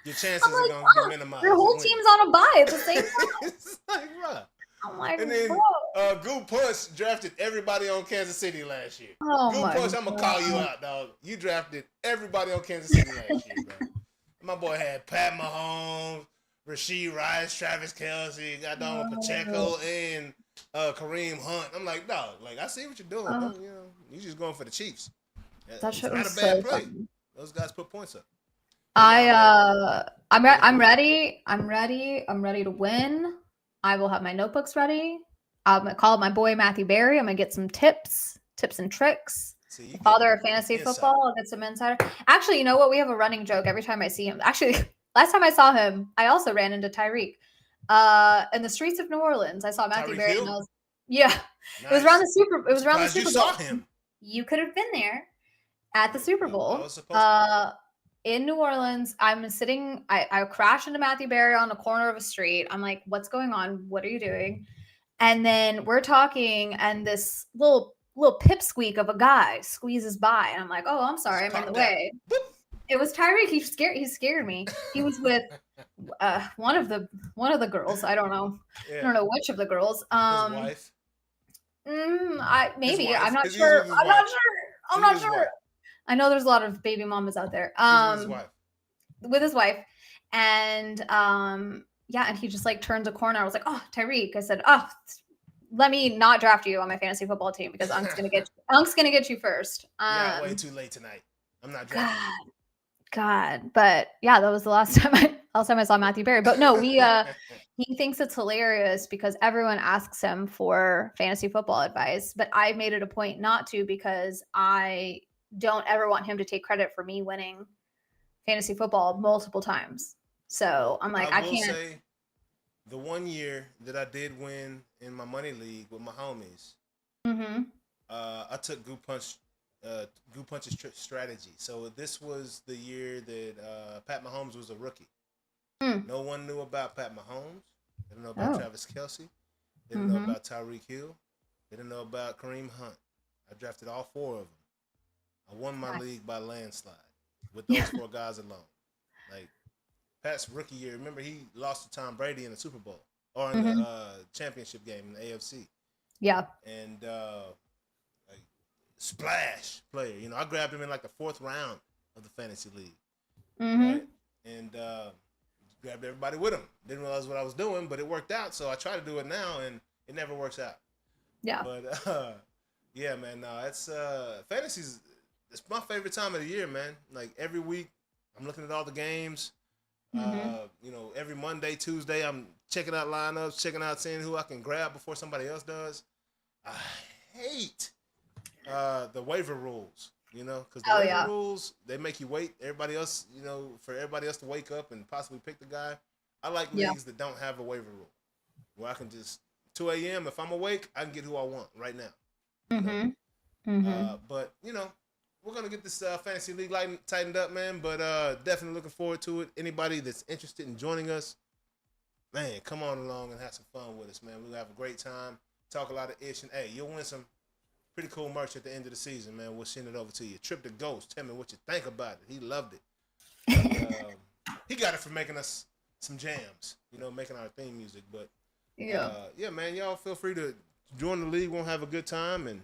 your chances are going to be minimized. Your whole team's on a bye at the same time. It's like, bro. I'm like, and then Goo Punch drafted everybody on Kansas City last year. Oh Goo Punch, I'm gonna call you out, dog. You drafted everybody on Kansas City last year, bro. My boy had Pat Mahomes, Rasheed Rice, Travis Kelce, goddamn Pacheco, and Kareem Hunt. I'm like, dog, I see what you're doing. You just going for the Chiefs. That shit was not a bad so play. fun. Those guys put points up. I'm ready. I'm ready to win. I will have my notebooks ready. I'm gonna call up my boy Matthew Berry. I'm gonna get some tips tips and tricks. See, you Father of fantasy insight. football. I'll get some insider. Actually, you know what? We have a running joke every time I see him. Actually, last time I saw him, I also ran into Tyreek in the streets of New Orleans. I saw Matthew Tyreek Berry. Hill? And I was, yeah, Nice. it was around the Super. It was around the Surprised Super you Bowl. saw him. You could have been there at the Super I Bowl. was supposed to. In New Orleans. I'm sitting. I crashed into Matthew Berry on the corner of a street. I'm like, "What's going on? What are you doing?" And then we're talking, and this little pipsqueak of a guy squeezes by, and I'm like, "Oh, I'm sorry, I'm in the way." It was Tyreek. He scared me. He was with one of the girls. I don't know. Yeah. I don't know which of the girls. His wife. Maybe. His wife. I'm not He's sure. with his I'm not wife. sure. I'm He's not with his sure. wife. I know there's a lot of baby mamas out there. He's with his wife. With his wife, and yeah, and he just like turns a corner. I was like, "Oh, Tyreek." I said, "Oh, let me not draft you on my fantasy football team because Unk's gonna get you first." Yeah, way too late tonight. I'm not drafting. God, but yeah, that was the last time I saw Matthew Berry. But no, he thinks it's hilarious because everyone asks him for fantasy football advice, but I made it a point not to because I don't ever want him to take credit for me winning fantasy football multiple times. So I'm like, I can't say the one year that I did win in my money league with my homies, I took Goo Punch's strategy. So this was the year that Pat Mahomes was a rookie. No one knew about Pat Mahomes. They didn't know about Travis Kelce. They didn't know about Tyreek Hill. They didn't know about Kareem Hunt. I drafted all four of them. I won my league by landslide with those four guys alone. Like Pat's rookie year, remember he lost to Tom Brady in the Super Bowl or in the championship game in the AFC. Yeah. And like splash player. You know, I grabbed him in like the 4th round of the fantasy league. Right? And grabbed everybody with him. Didn't realize what I was doing, but it worked out. So I try to do it now, and it never works out. Yeah. But yeah, man, no, it's fantasy's. It's my favorite time of the year, man. Like every week, I'm looking at all the games. You know, every Monday, Tuesday, I'm checking out lineups, seeing who I can grab before somebody else does. I hate the waiver rules, you know, because the waiver rules, they make you wait. Everybody else, you know, for everybody else to wake up and possibly pick the guy. I like leagues that don't have a waiver rule, where I can just 2 a.m. if I'm awake, I can get who I want right now. But you know, we're gonna get this fantasy league tightened up, man. But definitely looking forward to it. Anybody that's interested in joining us, man, come on along and have some fun with us, man. We'll have a great time, talk a lot of ish, and hey, you'll win some pretty cool merch at the end of the season, man. We'll send it over to you. Trip to Ghost, tell me what you think about it. He loved it. He got it for making us some jams, you know, making our theme music. But yeah, man, y'all feel free to join the league. We'll have a good time, and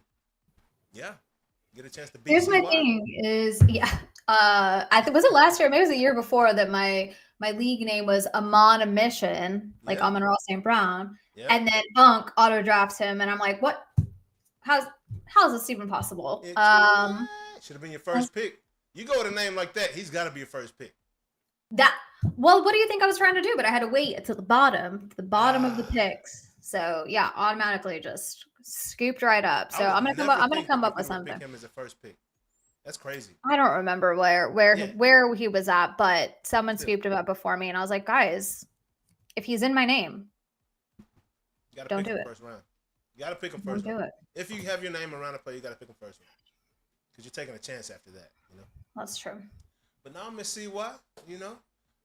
yeah, get a chance to beat. Here's my thing is, I think was it last year? Maybe it was the year before that my league name was Amon a Mission, like Amon Ross St. Brown, and then Bunk auto drafts him, and I'm like, what? How's this even possible? Should have been your first pick. You go with a name like that, he's got to be your first pick. Well, what do you think I was trying to do? But I had to wait until the bottom of the picks. So yeah, automatically just scooped right up. So I'm gonna come up with something. Pick him as a first pick. That's crazy. I don't remember where he was at, but someone scooped him up before me, and I was like, guys, if he's in my name, don't do it. First round. You got to pick him first. Don't do it. If you have your name around a player, you got to pick him first round. Because you're taking a chance after that, you know? That's true. But now, Miss CY, you know,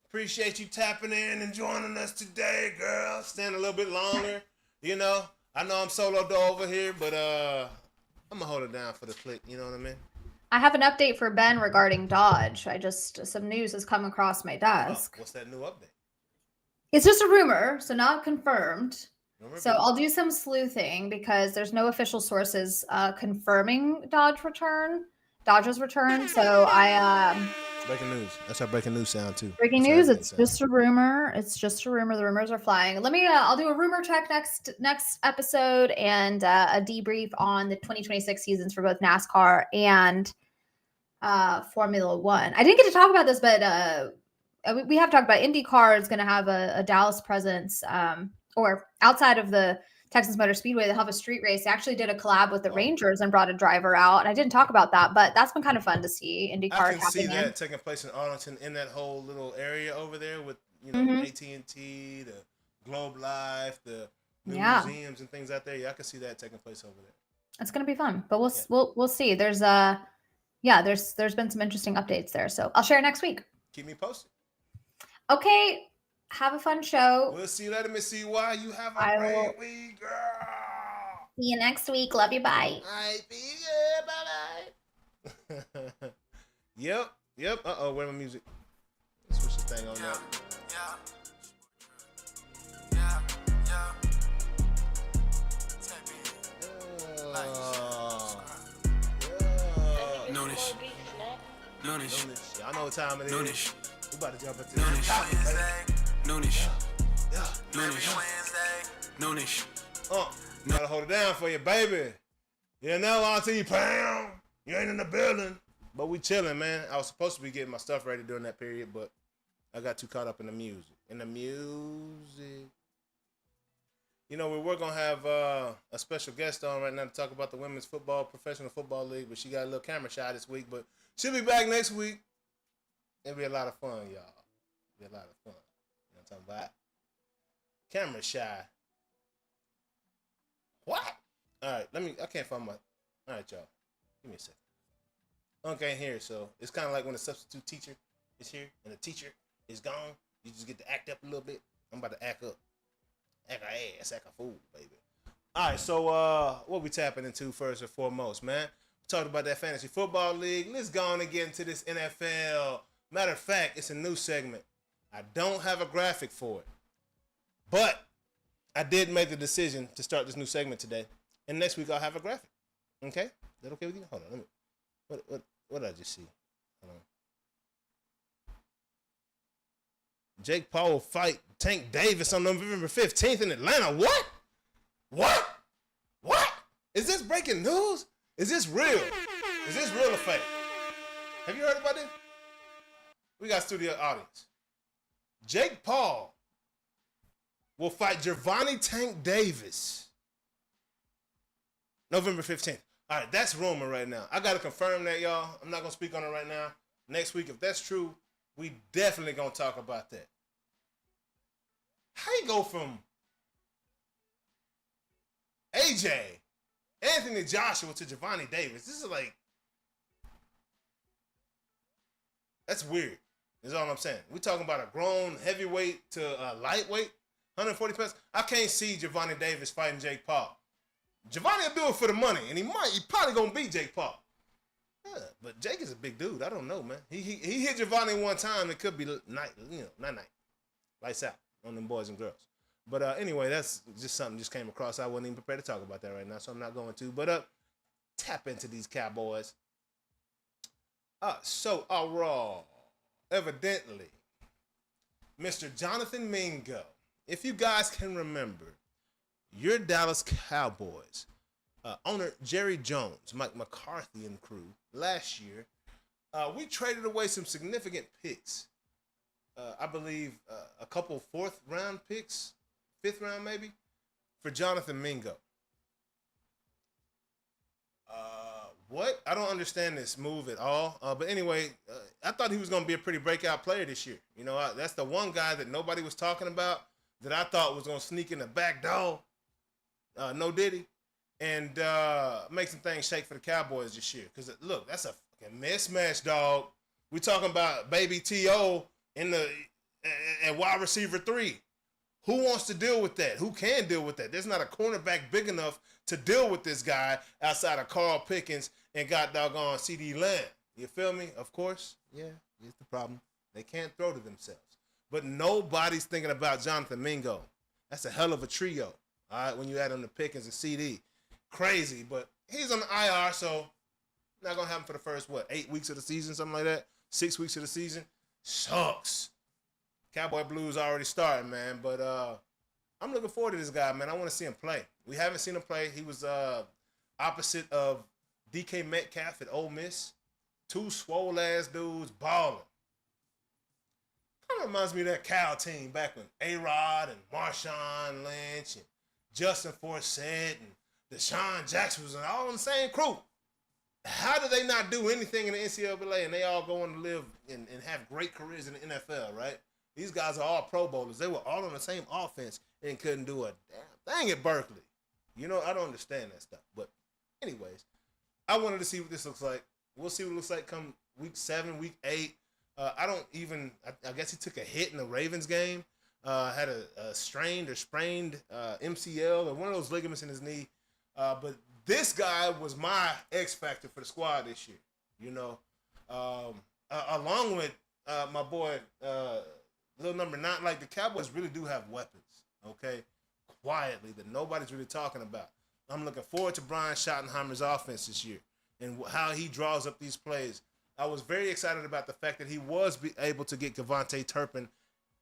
appreciate you tapping in and joining us today, girl. Staying a little bit longer, you know. I know I'm solo over here, but I'm going to hold it down for the click, you know what I mean? I have an update for Ben regarding Dodge. Some news has come across my desk. What's that new update? It's just a rumor, so not confirmed. So I'll do some sleuthing because there's no official sources confirming Dodge's return. So breaking news. That's how breaking news sound too. Breaking news. It's just a rumor. It's just a rumor. The rumors are flying. I'll do a rumor check next episode and a debrief on the 2026 seasons for both NASCAR and Formula One. I didn't get to talk about this, but we have talked about IndyCar is going to have a Dallas presence. Or outside of the Texas Motor Speedway. They'll have a street race. They actually did a collab with the Rangers and brought a driver out. And I didn't talk about that, but that's been kind of fun to see IndyCar I can see tapping in. that taking place in Arlington in that whole little area over there with, AT&T, the Globe Life, the new museums and things out there. Yeah, I can see that taking place over there. It's gonna be fun, but we'll see. There's there's been some interesting updates there, so I'll share next week. Keep me posted. Okay, have a fun show. We'll see you later, Miss CY. You have a great week, girl. See you next week. Love you. Bye. All right, be good. Bye-bye. Yep. Where's my music? Let's switch this thing on now. Noonish. Y'all know what time it is. Noonish. We about to jump into this topic, baby. Noonish. Gotta hold it down for you, baby. You know, Auntie Pam, you ain't in the building. But we chilling, man. I was supposed to be getting my stuff ready during that period, but I got too caught up in the music. You know, we're going to have a special guest on right now to talk about the women's professional football league, but she got a little camera shy this week, but she'll be back next week. It'll be a lot of fun, y'all. It'll be a lot of fun. You know what I'm talking about? Camera shy. What? All right, I can't find my, all right, y'all. Give me a second. Unc ain't here, so it's kind of like when a substitute teacher is here and the teacher is gone. You just get to act up a little bit. I'm about to act up. Act a ass, act a fool, baby. All right, so what we tapping into first and foremost, man? We talked about that fantasy football league. Let's go on and get into this NFL. Matter of fact, it's a new segment. I don't have a graphic for it, but I did make the decision to start this new segment today, and next week I'll have a graphic. Okay? Is that okay with you? Hold on, let me. What did I just see? Hold on. Jake Paul will fight Tank Davis on November 15th in Atlanta. What? Is this breaking news? Is this real? Is this real or fake? Have you heard about this? We got studio audience. Jake Paul will fight Gervonta Tank Davis November 15th. All right, that's rumor right now. I got to confirm that, y'all. I'm not going to speak on it right now. Next week, if that's true, we definitely going to talk about that. How you go from AJ, Anthony Joshua to Gervonta Davis? This is like, that's weird. Is all I'm saying. We talking about a grown heavyweight to a lightweight, 140 pounds. I can't see Gervonta Davis fighting Jake Paul. Gervonta will do it for the money, and he probably gonna beat Jake Paul. Yeah, but Jake is a big dude. I don't know, man. He hit Gervonta one time. It could be night, night. Lights out on them boys and girls. But anyway, that's just something just came across. I wasn't even prepared to talk about that right now, so I'm not going to. But tap into these Cowboys. So raw. Evidently, Mr. Jonathan Mingo, if you guys can remember, your Dallas Cowboys owner Jerry Jones, Mike McCarthy and crew, last year, we traded away some significant picks. I believe a couple 4th round picks, 5th round maybe, for Jonathan Mingo. What? I don't understand this move at all. But anyway, I thought he was going to be a pretty breakout player this year. You know, that's the one guy that nobody was talking about that I thought was going to sneak in the back door. No Diddy. And make some things shake for the Cowboys this year. Because, look, that's a fucking mismatch, dog. We talking about baby T.O. at wide receiver 3. Who wants to deal with that? Who can deal with that? There's not a cornerback big enough to deal with this guy outside of Carl Pickens and got doggone C.D. Lamb. You feel me? Of course. Yeah, here's the problem. They can't throw to themselves. But nobody's thinking about Jonathan Mingo. That's a hell of a trio. All right, when you add him to Pickens and CD. Crazy, but he's on the IR, so not going to happen for the first, 8 weeks of the season, something like that? 6 weeks of the season? Sucks. Cowboy Blues already starting, man, but I'm looking forward to this guy, man. I want to see him play. We haven't seen him play. He was opposite of DK Metcalf at Ole Miss. 2 swole-ass dudes balling. Kind of reminds me of that Cal team back when A-Rod and Marshawn Lynch and Justin Forsett and Deshaun Jackson was all on the same crew. How do they not do anything in the NCAA and they all go on to live and have great careers in the NFL, right? These guys are all Pro Bowlers. They were all on the same offense and couldn't do a damn thing at Berkeley. You know, I don't understand that stuff. But anyways, I wanted to see what this looks like. We'll see what it looks like come week 7, week 8. I guess he took a hit in the Ravens game. Had a strained or sprained MCL or one of those ligaments in his knee. But this guy was my X factor for the squad this year. You know, along with my boy, little number 9. Like, the Cowboys really do have weapons. Okay, quietly that nobody's really talking about. I'm looking forward to Brian Schottenheimer's offense this year and how he draws up these plays. I was very excited about the fact that he was able to get Kevontae Turpin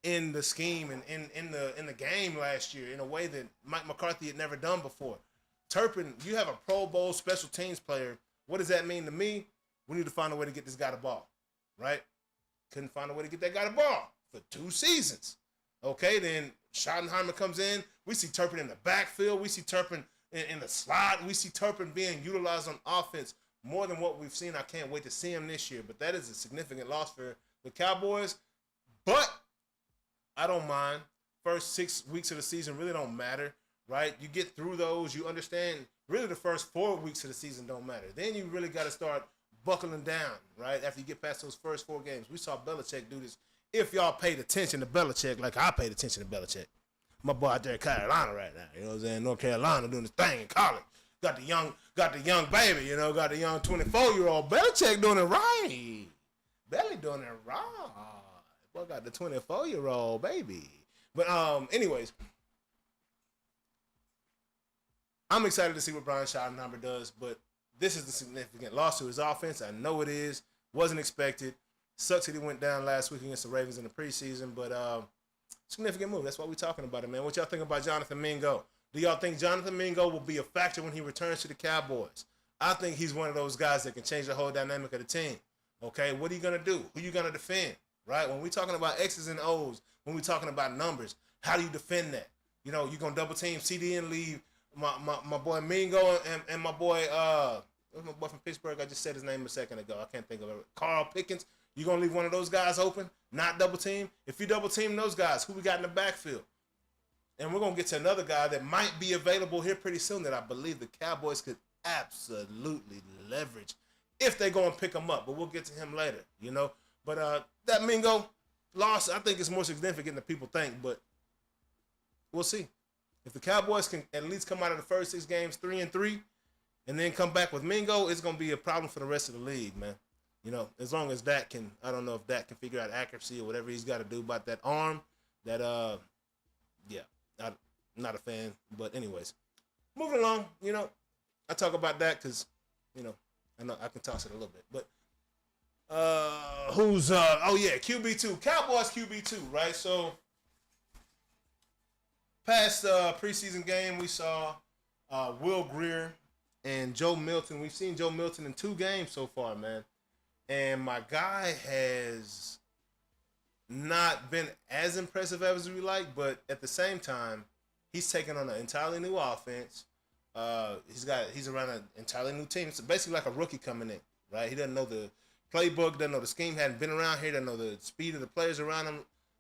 in the scheme and in the game last year in a way that Mike McCarthy had never done before. Turpin, you have a Pro Bowl special teams player. What does that mean to me? We need to find a way to get this guy the ball, right? Couldn't find a way to get that guy the ball for 2 seasons. Okay, then Schottenheimer comes in. We see Turpin in the backfield. We see Turpin in the slot. We see Turpin being utilized on offense more than what we've seen. I can't wait to see him this year. But that is a significant loss for the Cowboys. But I don't mind. First 6 weeks of the season really don't matter, right? You get through those. You understand really the first 4 weeks of the season don't matter. Then you really got to start buckling down, right, after you get past those first 4 games. We saw Belichick do this. If y'all paid attention to Belichick like I paid attention to Belichick. My boy out there in Carolina right now, you know what I'm saying? North Carolina doing his thing in college. Got the young baby, you know, got the young 24-year-old. Belichick doing it right. Belly doing it right. Boy got the 24-year-old baby. But anyways, I'm excited to see what Brian Schottenheimer does, but this is the significant loss to his offense. I know it is. Wasn't expected. Sucks that he went down last week against the Ravens in the preseason, but significant move. That's why we're talking about it, man. What y'all think about Jonathan Mingo? Do y'all think Jonathan Mingo will be a factor when he returns to the Cowboys? I think he's one of those guys that can change the whole dynamic of the team. Okay, what are you going to do? Who are you going to defend, right? When we're talking about X's and O's, when we're talking about numbers, how do you defend that? You know, you're going to double team CD and leave my boy Mingo and my boy, what's my boy from Pittsburgh? I just said his name a second ago. I can't think of it. Carl Pickens. You're going to leave one of those guys open, not double team? If you double team those guys, who we got in the backfield? And we're going to get to another guy that might be available here pretty soon that I believe the Cowboys could absolutely leverage if they go and pick him up. But we'll get to him later, you know. But that Mingo loss, I think, is more significant than people think. But we'll see. If the Cowboys can at least come out of the first 6 games 3-3 and then come back with Mingo, it's going to be a problem for the rest of the league, man. You know, as long as Dak can, I don't know if Dak can figure out accuracy or whatever he's got to do about that arm. That, yeah, I'm not a fan. But anyways, moving along, you know, I talk about that because, you know I can toss it a little bit. But QB2. Cowboys QB2, right? So, past preseason game, we saw Will Grier and Joe Milton. We've seen Joe Milton in 2 games so far, man. And my guy has not been as impressive as we like, but at the same time, he's taking on an entirely new offense. He's around an entirely new team. It's basically like a rookie coming in, right? He doesn't know the playbook, doesn't know the scheme, hadn't been around here, doesn't know the speed of the players around him.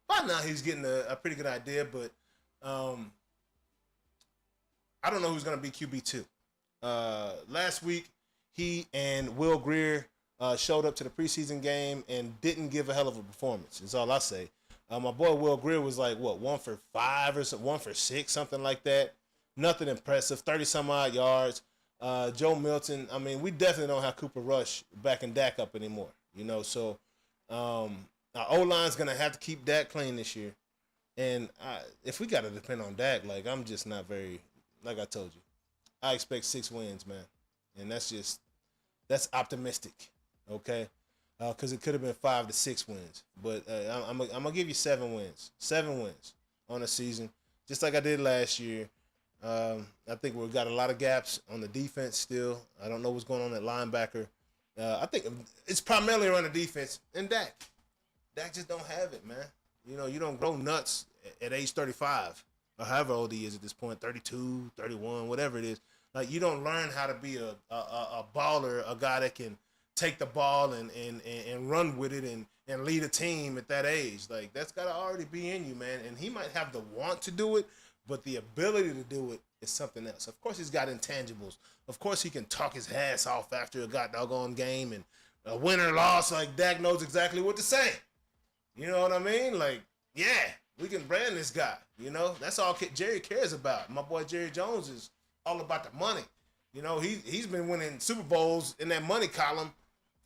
By now, he's getting a pretty good idea, but I don't know who's going to be QB2. Last week, he and Will Grier showed up to the preseason game and didn't give a hell of a performance. That's all I say. My boy Will Grier was like, 1 for 5 or 1 for 6, something like that. Nothing impressive, 30-some-odd yards. Joe Milton, I mean, we definitely don't have Cooper Rush backing Dak up anymore, you know. So our O-line's going to have to keep Dak clean this year. And if we got to depend on Dak, like, I'm just not very, like I told you, I expect 6 wins, man. And that's optimistic. Okay, because it could have been 5 to 6 wins, but I'm gonna give you 7 wins. 7 wins on the season, just like I did last year. I think we've got a lot of gaps on the defense still. I don't know what's going on at linebacker. I think it's primarily around the defense and Dak. Dak just don't have it, man. You know, you don't grow nuts at age 35. or however old he is at this point, 32, 31, whatever it is. Like, you don't learn how to be a baller, a guy that can take the ball and run with it and lead a team at that age. Like, that's got to already be in you, man. And he might have the want to do it, but the ability to do it is something else. Of course, he's got intangibles. Of course, he can talk his ass off after a doggone game, and a win or loss, like Dak knows exactly what to say. You know what I mean? Like, yeah, we can brand this guy. You know, that's all Jerry cares about. My boy Jerry Jones is all about the money. You know, he's been winning Super Bowls in that money column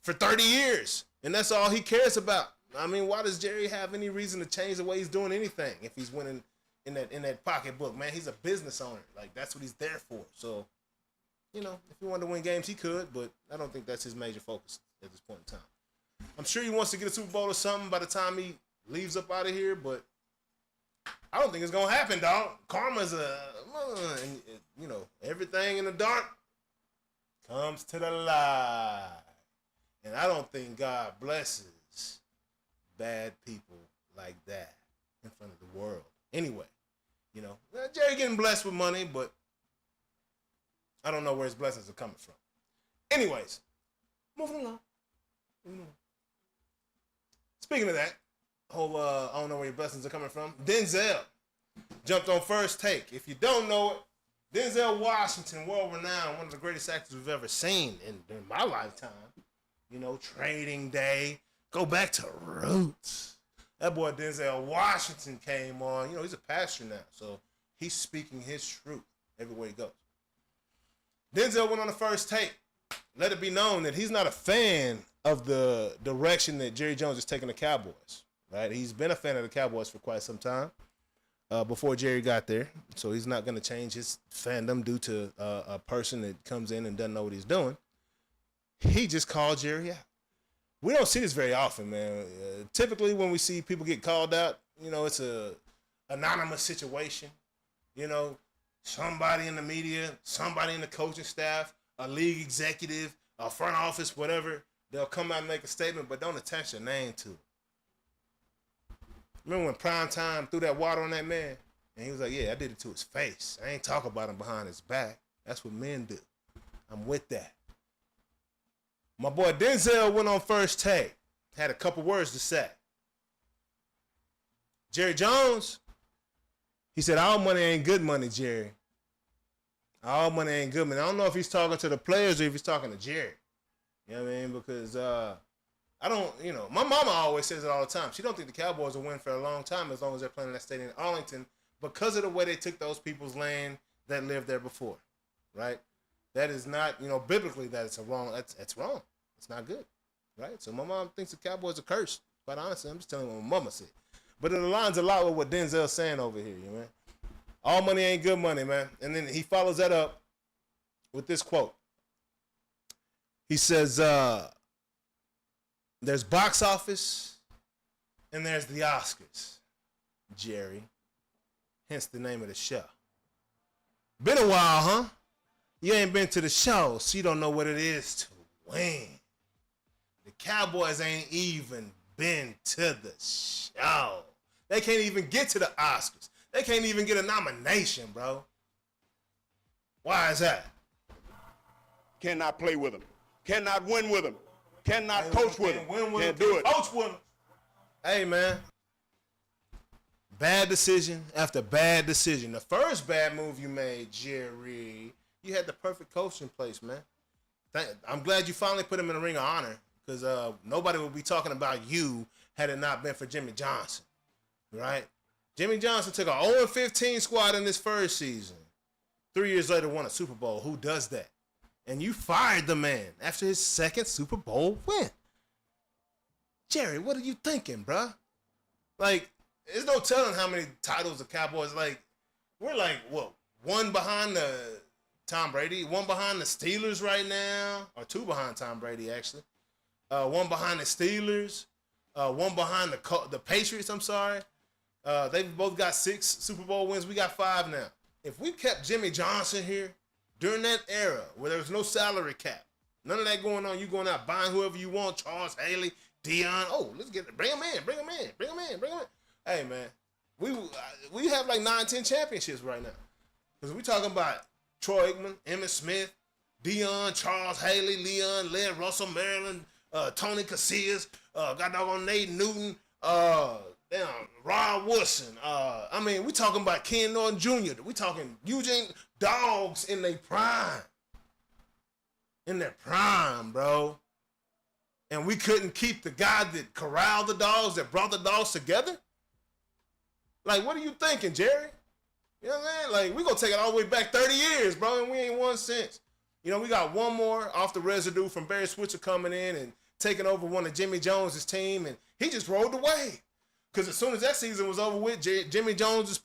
for 30 years, and that's all he cares about. I mean, why does Jerry have any reason to change the way he's doing anything if he's winning in that pocketbook? Man, he's a business owner. Like, that's what he's there for. So, you know, if he wanted to win games, he could, but I don't think that's his major focus at this point in time. I'm sure he wants to get a Super Bowl or something by the time he leaves up out of here, but I don't think it's gonna happen, dog. Karma's you know, everything in the dark comes to the light. And I don't think God blesses bad people like that in front of the world. Anyway, you know, Jerry getting blessed with money, but I don't know where his blessings are coming from. Anyways, moving along. Speaking of that, whole I don't know where your blessings are coming from. Denzel jumped on First Take. If you don't know it, Denzel Washington, world-renowned, one of the greatest actors we've ever seen in my lifetime. You know, Trading Day. Go back to roots. That boy Denzel Washington came on. You know, he's a pastor now, so he's speaking his truth everywhere he goes. Denzel went on the First Take. Let it be known that he's not a fan of the direction that Jerry Jones is taking the Cowboys. Right? He's been a fan of the Cowboys for quite some time before Jerry got there, so he's not going to change his fandom due to a person that comes in and doesn't know what he's doing. He just called Jerry out. We don't see this very often, man. Typically, when we see people get called out, you know, it's a anonymous situation. You know, somebody in the media, somebody in the coaching staff, a league executive, a front office, whatever, they'll come out and make a statement, but don't attach your name to it. Remember when Prime Time threw that water on that man? And he was like, yeah, I did it to his face. I ain't talk about him behind his back. That's what men do. I'm with that. My boy Denzel went on First Take. Had a couple words to say. Jerry Jones, he said, all money ain't good money, Jerry. All money ain't good money. I don't know if he's talking to the players or if he's talking to Jerry. You know what I mean? Because I don't, you know, my mama always says it all the time. She don't think the Cowboys will win for a long time as long as they're playing in that stadium in Arlington because of the way they took those people's land that lived there before, right? That is not, you know, biblically that it's wrong. That's wrong. It's not good, right? So my mom thinks the Cowboys are cursed. Quite honestly, I'm just telling you what my mama said. But it aligns a lot with what Denzel's saying over here, you know, man. All money ain't good money, man. And then he follows that up with this quote. He says, there's box office and there's the Oscars, Jerry. Hence the name of the show. Been a while, huh? You ain't been to the show, so you don't know what it is to win. The Cowboys ain't even been to the show. They can't even get to the Oscars. They can't even get a nomination, bro. Why is that? Cannot play with them. Cannot win with them. Cannot coach with them. Can't do it. Coach with them. Hey, man. Bad decision after bad decision. The first bad move you made, Jerry, you had the perfect coach in place, man. I'm glad you finally put him in the ring of honor because nobody would be talking about you had it not been for Jimmy Johnson, right? Jimmy Johnson took an 0-15 squad in this first season. 3 years later, won a Super Bowl. Who does that? And you fired the man after his second Super Bowl win. Jerry, what are you thinking, bruh? Like, there's no telling how many titles the Cowboys, like, we're like, what, one behind the Tom Brady, one behind the Steelers right now, or two behind Tom Brady, actually. One behind the Steelers, one behind the Patriots, I'm sorry. They've both got 6 Super Bowl wins. We got 5 now. If we kept Jimmy Johnson here during that era where there was no salary cap, none of that going on, you going out buying whoever you want, Charles Haley, Dion, oh, let's get it. Bring him in. Hey, man, We have like 9, 10 championships right now. Because we talking about Troy Aikman, Emmitt Smith, Dion, Charles Haley, Leon, Led, Russell, Maryland, Tony Casillas, got doggone Nate Newton, Rod Woodson. I mean, we talking about Ken Norton Jr. We talking Eugene dogs in their prime. In their prime, bro. And we couldn't keep the guy that corralled the dogs, that brought the dogs together? Like, what are you thinking, Jerry? You know what I'm saying? Like, we gonna take it all the way back 30 years, bro, and we ain't won since. You know, we got one more off the residue from Barry Switzer coming in and taking over one of Jimmy Jones's team, and he just rolled away. Because as soon as that season was over with, Jimmy Johnson's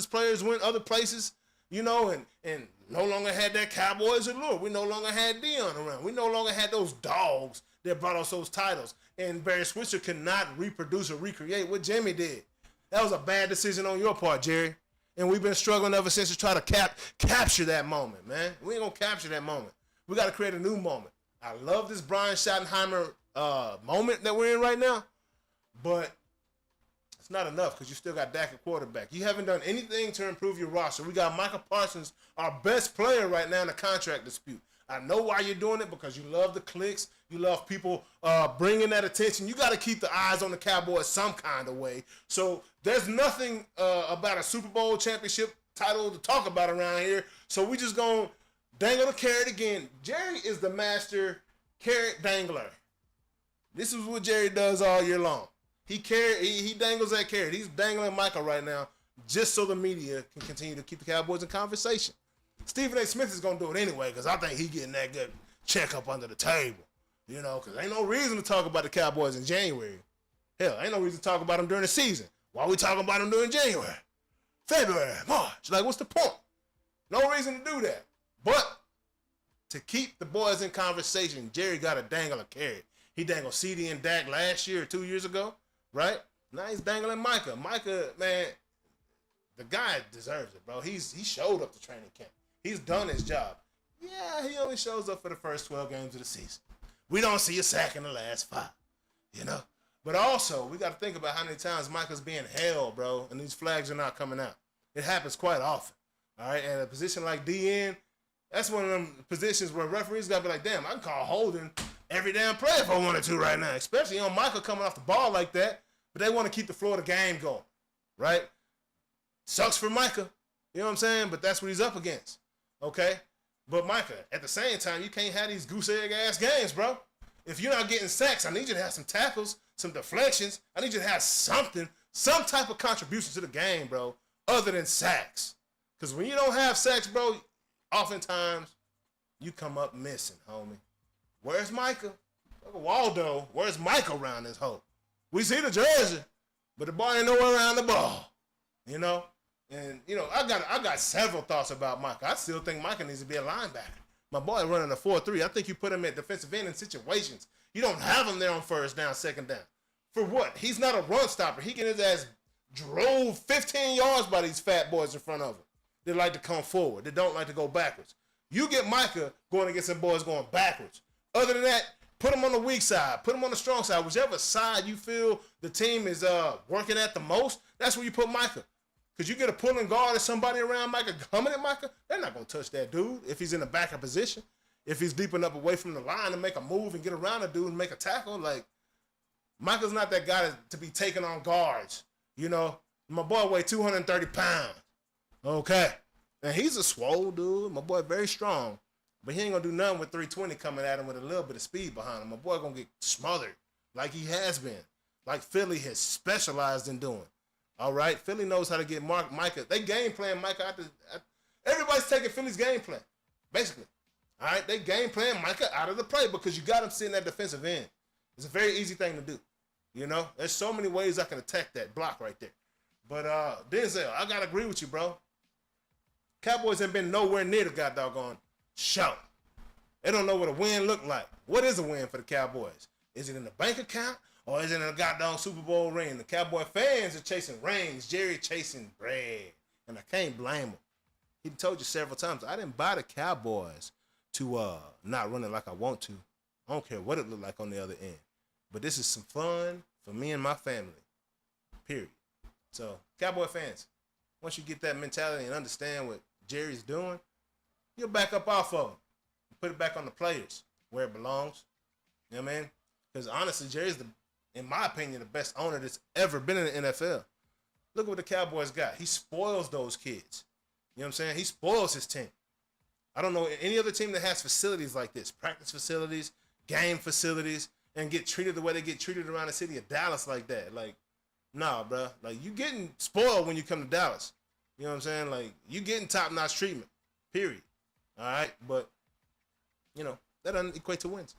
players went other places, you know, and no longer had that Cowboys allure. We no longer had Dion around. We no longer had those dogs that brought us those titles. And Barry Switzer could not reproduce or recreate what Jimmy did. That was a bad decision on your part, Jerry. And we've been struggling ever since to try to capture that moment, man. We ain't gonna capture that moment. We gotta create a new moment. I love this Brian Schottenheimer moment that we're in right now, but it's not enough because you still got Dak at quarterback. You haven't done anything to improve your roster. We got Michael Parsons, our best player right now in the contract dispute. I know why you're doing it, because you love the clicks. You love people bringing that attention. You got to keep the eyes on the Cowboys some kind of way. So there's nothing about a Super Bowl championship title to talk about around here. So we just going to dangle the carrot again. Jerry is the master carrot dangler. This is what Jerry does all year long. He dangles that carrot. He's dangling Michael right now just so the media can continue to keep the Cowboys in conversation. Stephen A. Smith is going to do it anyway, because I think he's getting that good check up under the table. You know, because ain't no reason to talk about the Cowboys in January. Hell, ain't no reason to talk about them during the season. Why we talking about them during January, February, March? Like, what's the point? No reason to do that. But to keep the boys in conversation, Jerry got to dangle a carrot. He dangled CD and Dak last year or 2 years ago, right? Now he's dangling Micah. Micah, man, the guy deserves it, bro. He showed up to training camp. He's done his job. Yeah, he only shows up for the first 12 games of the season. We don't see a sack in the last 5, you know? But also, we got to think about how many times Micah's being held, bro, and these flags are not coming out. It happens quite often, all right? And a position like DN, that's one of them positions where referees got to be like, damn, I can call holding every damn play if I wanted to right now, especially on Micah coming off the ball like that. But they want to keep the flow of the game going, right? Sucks for Micah, you know what I'm saying? But that's what he's up against, okay? But Micah, at the same time, you can't have these goose egg ass games, bro. If you're not getting sacks, I need you to have some tackles, some deflections. I need you to have something, some type of contribution to the game, bro, other than sacks. Because when you don't have sacks, bro, oftentimes you come up missing, homie. Where's Micah? Look at Waldo. Where's Micah around this hole? We see the jersey, but the ball ain't nowhere around the ball, you know? And, you know, I got several thoughts about Micah. I still think Micah needs to be a linebacker. My boy running a 4-3. I think you put him at defensive end in situations. You don't have him there on first down, second down. For what? He's not a run stopper. He getting his ass drove 15 yards by these fat boys in front of him. They like to come forward. They don't like to go backwards. You get Micah going against some boys going backwards. Other than that, put him on the weak side. Put him on the strong side. Whichever side you feel the team is working at the most, that's where you put Micah. Because you get a pulling guard or somebody around Micah, coming at Micah, they're not going to touch that dude if he's in the backup position. If he's deep enough away from the line to make a move and get around a dude and make a tackle, like, Micah's not that guy to be taking on guards. You know, my boy weighed 230 pounds. Okay. And he's a swole dude. My boy very strong. But he ain't going to do nothing with 320 coming at him with a little bit of speed behind him. My boy going to get smothered like he has been. Like Philly has specialized in doing. All right? Philly knows how to get Micah. They game plan Micah out everybody's taking Philly's game plan, basically. All right? They game plan Micah out of the play because you got him sitting at defensive end. It's a very easy thing to do. You know? There's so many ways I can attack that block right there. But Denzel, I got to agree with you, bro. Cowboys have been nowhere near the goddamn show. They don't know what a win look like. What is a win for the Cowboys? Is it in the bank account or is it in a goddamn Super Bowl ring? The Cowboy fans are chasing rings. Jerry chasing bread. And I can't blame him. He told you several times, I didn't buy the Cowboys to not run it like I want to. I don't care what it look like on the other end. But this is some fun for me and my family. Period. So Cowboy fans, once you get that mentality and understand what Jerry's doing, you'll back up off of him. Put it back on the players where it belongs. You know what I mean? Because honestly, Jerry's, in my opinion, the best owner that's ever been in the NFL. Look at what the Cowboys got. He spoils those kids. You know what I'm saying? He spoils his team. I don't know any other team that has facilities like this, practice facilities, game facilities, and get treated the way they get treated around the city of Dallas like that. Like, nah, bro. Like, you getting spoiled when you come to Dallas. You know what I'm saying? Like, you getting top-notch treatment, period. All right? But, you know, that doesn't equate to wins.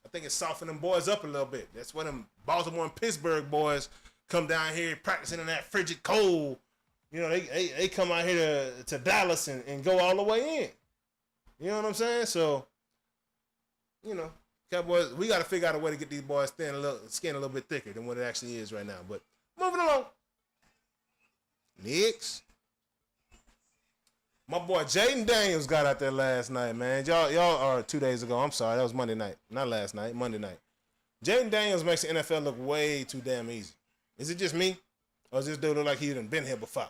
I think it's softening them boys up a little bit. That's why them Baltimore and Pittsburgh boys come down here practicing in that frigid cold. You know, they come out here to Dallas and go all the way in. You know what I'm saying? So, you know, Cowboys, we got to figure out a way to get these boys skin a little bit thicker than what it actually is right now. But moving along. Next. My boy Jaden Daniels got out there last night, man. Y'all are 2 days ago. I'm sorry. That was Monday night. Not last night. Monday night. Jaden Daniels makes the NFL look way too damn easy. Is it just me? Or does this dude look like he done been here before?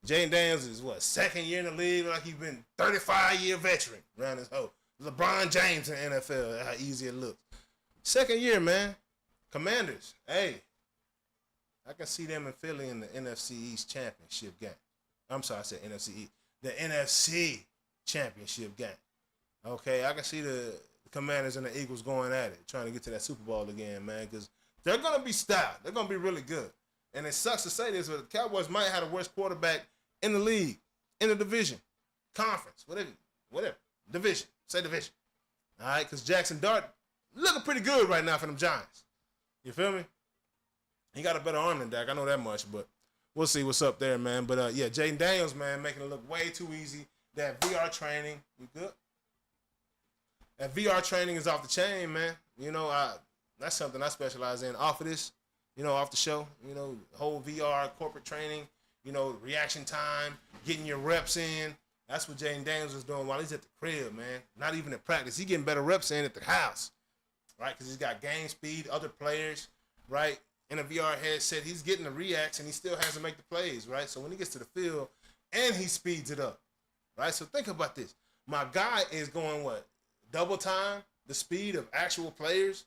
Jaden Daniels is, what, second year in the league? Like he's been 35-year veteran around this whole. LeBron James in the NFL. How easy it looks. Second year, man. Commanders. Hey. I can see them in Philly in the NFC East Championship game. I'm sorry, I said NFC East. The NFC Championship game. Okay, I can see the Commanders and the Eagles going at it, trying to get to that Super Bowl again, man, because they're going to be stout. They're going to be really good. And it sucks to say this, but the Cowboys might have the worst quarterback in the league, in the division, conference, whatever. Division. Say division. All right, because Jackson Dart looking pretty good right now for them Giants. You feel me? He got a better arm than Dak. I know that much, but we'll see what's up there, man. But, yeah, Jaden Daniels, man, making it look way too easy. That VR training, you good? That VR training is off the chain, man. You know, that's something I specialize in. Off of this, you know, off the show, you know, whole VR corporate training, you know, reaction time, getting your reps in. That's what Jaden Daniels is doing while he's at the crib, man. Not even at practice. He's getting better reps in at the house, right? Because he's got game speed, other players, right? In a VR headset, he's getting the reacts, and he still has to make the plays, right? So when he gets to the field, and he speeds it up, right? So think about this. My guy is going, what, double time the speed of actual players,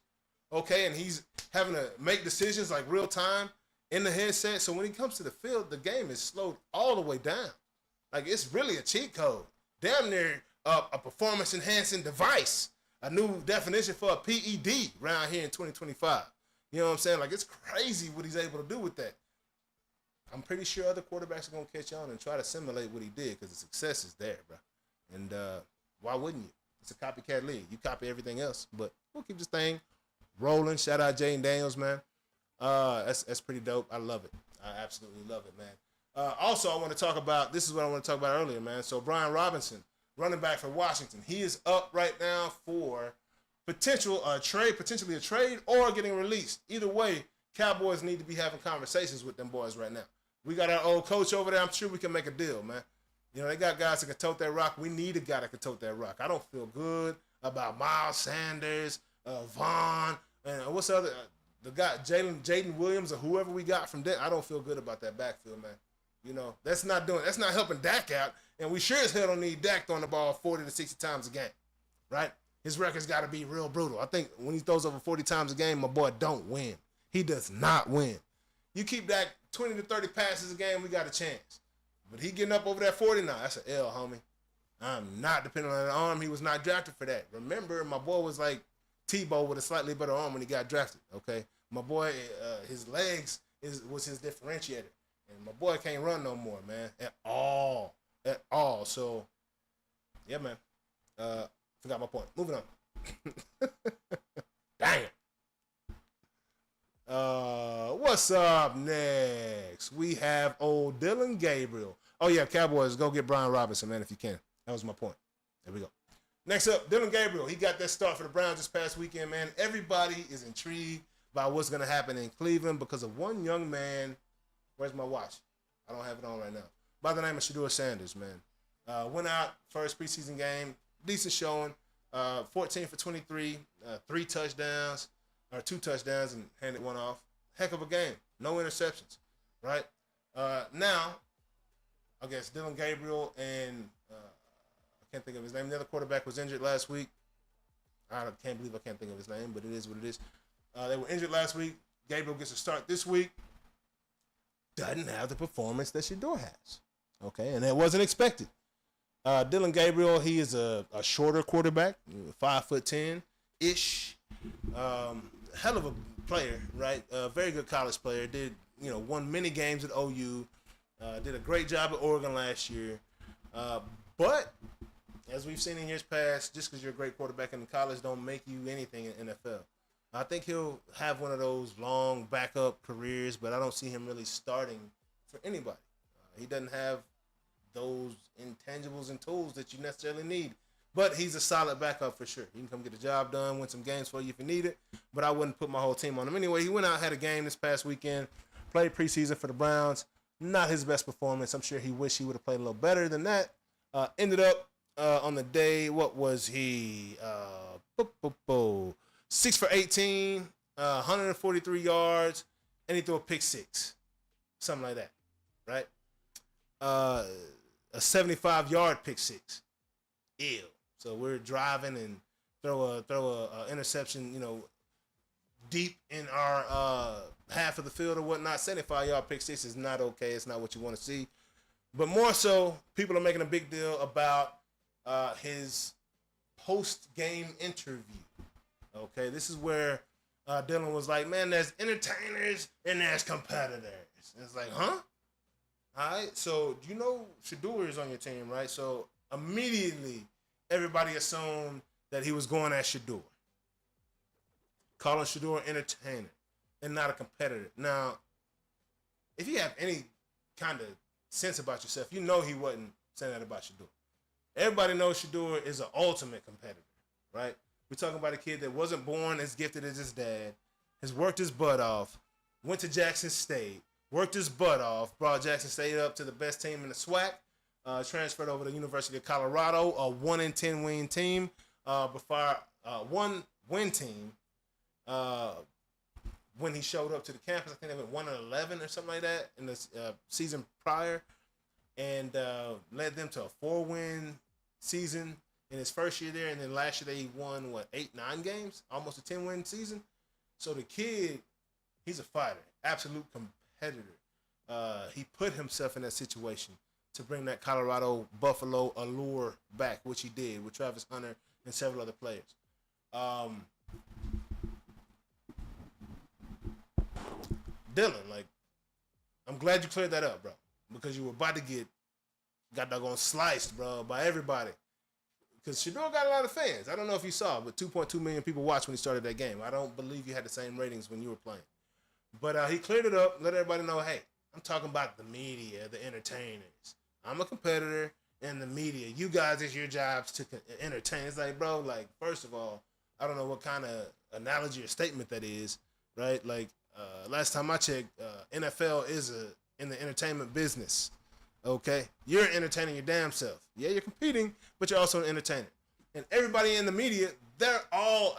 okay? And he's having to make decisions like real time in the headset. So when he comes to the field, the game is slowed all the way down. Like, it's really a cheat code. Damn near a performance-enhancing device. A new definition for a PED around here in 2025. You know what I'm saying? Like, it's crazy what he's able to do with that. I'm pretty sure other quarterbacks are going to catch on and try to simulate what he did because the success is there, bro. And why wouldn't you? It's a copycat league. You copy everything else. But we'll keep this thing rolling. Shout out Jaden Daniels, man. That's pretty dope. I love it. I absolutely love it, man. Also, I want to talk about, this is what I want to talk about earlier, man. So, Brian Robinson, running back for Washington, he is up right now for potentially a trade or getting released. Either way, Cowboys need to be having conversations with them boys right now. We got our old coach over there. I'm sure we can make a deal, man. You know, they got guys that can tote that rock. We need a guy that can tote that rock. I don't feel good about Miles Sanders, Vaughn, and what's the other, the guy, Jaden Williams or whoever we got from there. I don't feel good about that backfield, man. You know, that's not helping Dak out, and we sure as hell don't need Dak throwing the ball 40 to 60 times a game, right? His record's got to be real brutal. I think when he throws over 40 times a game, my boy don't win. He does not win. You keep Dak 20 to 30 passes a game, we got a chance. But he getting up over that 40 now, that's an L, homie. I'm not depending on an arm. He was not drafted for that. Remember, my boy was like Tebow with a slightly better arm when he got drafted, okay? My boy, his legs was his differentiator. And my boy can't run no more, man, at all. So, yeah, man. Forgot my point. Moving on. Dang it. What's up next? We have old Dillon Gabriel. Oh, yeah, Cowboys, go get Brian Robinson, man, if you can. That was my point. There we go. Next up, Dillon Gabriel. He got that start for the Browns this past weekend, man. Everybody is intrigued by what's going to happen in Cleveland because of one young man. Where's my watch? I don't have it on right now. By the name of Shedeur Sanders, man. Went out, first preseason game, decent showing. 14 for 23, 3 touchdowns, or 2 touchdowns and handed one off. Heck of a game. No interceptions, right? Now, I guess Dillon Gabriel and I can't think of his name. The other quarterback was injured last week. I can't believe I can't think of his name, but it is what it is. They were injured last week. Gabriel gets a start this week. Doesn't have the performance that Shedeur has. Okay, and that wasn't expected. Dillon Gabriel, he is a shorter quarterback, 5'10" hell of a player, right? Very good college player. Won many games at OU. Did a great job at Oregon last year. But as we've seen in years past, just because you're a great quarterback in college don't make you anything in NFL. I think he'll have one of those long backup careers, but I don't see him really starting for anybody. He doesn't have those intangibles and tools that you necessarily need. But he's a solid backup for sure. He can come get the job done, win some games for you if you need it. But I wouldn't put my whole team on him. Anyway, he went out, had a game this past weekend, played preseason for the Browns. Not his best performance. I'm sure he wished he would have played a little better than that. Ended up on the day, what was he? 6 for 18, 143 yards, and he threw a pick six. Something like that, right? A 75-yard pick six. Ew. So we're driving and throw a interception, deep in our half of the field or whatnot. 75-yard pick six is not okay. It's not what you want to see. But more so, people are making a big deal about his post-game interview. Okay, this is where Dillon was like, man, there's entertainers and there's competitors. And it's like, huh? All right, so you know Shedeur is on your team, right? So immediately, everybody assumed that he was going at Shedeur. Calling Shedeur an entertainer and not a competitor. Now, if you have any kind of sense about yourself, you know he wasn't saying that about Shedeur. Everybody knows Shedeur is an ultimate competitor, right? We're talking about a kid that wasn't born as gifted as his dad, has worked his butt off, went to Jackson State, worked his butt off, brought Jackson State up to the best team in the SWAC, transferred over to the University of Colorado, a 1-10 win team, before 1-win team. When he showed up to the campus, I think they went 1-11 or something like that in the season prior, and led them to a 4-win season in his first year there, and then last year they won 8-9 games, almost a 10-win season. So the kid, he's a fighter, absolute competitor. He put himself in that situation to bring that Colorado Buffalo allure back, which he did with Travis Hunter and several other players. Dillon, I'm glad you cleared that up, bro, because you were about to get doggone sliced, bro, by everybody. Because Shedeur got a lot of fans. I don't know if you saw, but 2.2 million people watched when he started that game. I don't believe you had the same ratings when you were playing. But he cleared it up, let everybody know, hey, I'm talking about the media, the entertainers. I'm a competitor in the media. You guys, it's your jobs to entertain. It's like, bro, first of all, I don't know what kind of analogy or statement that is, right? Last time I checked, NFL is in the entertainment business. Okay, you're entertaining your damn self. Yeah, you're competing, but you're also an entertainer. And everybody in the media, they're all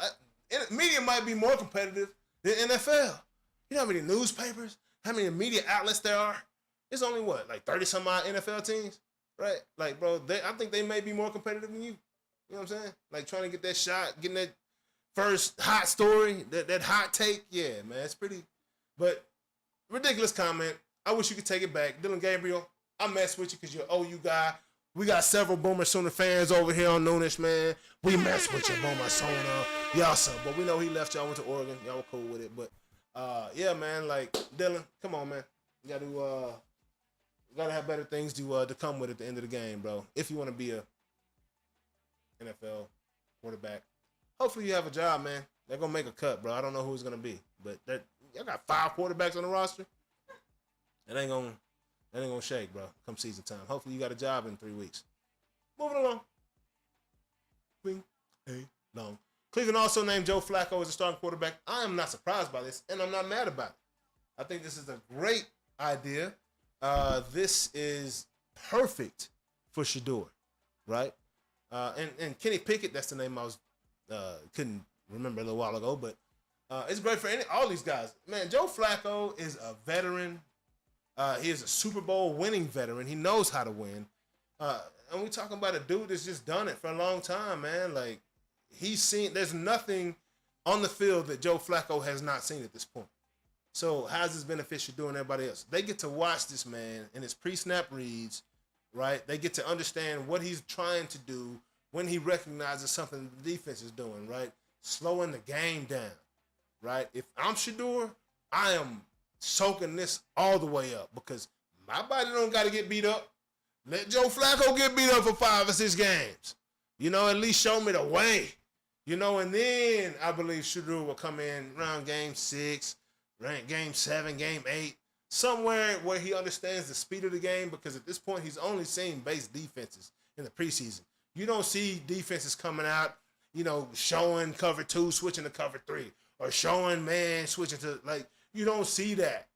media might be more competitive than NFL. You know how many newspapers, how many media outlets there are? It's only 30 some odd NFL teams, right? Bro, I think they may be more competitive than you. You know what I'm saying? Trying to get that shot, getting that first hot story, that hot take. Yeah, man, it's pretty. But ridiculous comment. I wish you could take it back, Dillon Gabriel. I mess with you because you're an OU guy. We got several Boomer Sooner fans over here on Noonish, man. We mess with you, Boomer Sooner. Y'all so, but we know he left y'all, went to Oregon. Y'all were cool with it. But, yeah, man, Dillon, come on, man. You gotta have better things to come with at the end of the game, bro. If you want to be a NFL quarterback. Hopefully you have a job, man. They're going to make a cut, bro. I don't know who it's going to be. But y'all got 5 quarterbacks on the roster. It ain't going to shake, bro, come season time. Hopefully you got a job in 3 weeks. Moving along. Long. Cleveland also named Joe Flacco as a starting quarterback. I am not surprised by this, and I'm not mad about it. I think this is a great idea. This is perfect for Shedeur, right? And Kenny Pickett, that's the name I was couldn't remember a little while ago, but it's great for all these guys. Man, Joe Flacco is a veteran He is a Super Bowl winning veteran. He knows how to win. And we talking about a dude that's just done it for a long time, man. Like, there's nothing on the field that Joe Flacco has not seen at this point. So how's this beneficial doing everybody else? They get to watch this man in his pre-snap reads, right? They get to understand what he's trying to do when he recognizes something the defense is doing, right? Slowing the game down, right? If I'm Shedeur, I am soaking this all the way up because my body don't got to get beat up. Let Joe Flacco get beat up for 5 or 6 games. At least show me the way. And then I believe Shedeur will come in around game 6, game 7, game 8, somewhere where he understands the speed of the game because at this point he's only seen base defenses in the preseason. You don't see defenses coming out, showing cover 2, switching to cover 3, or showing man switching to, you don't see that,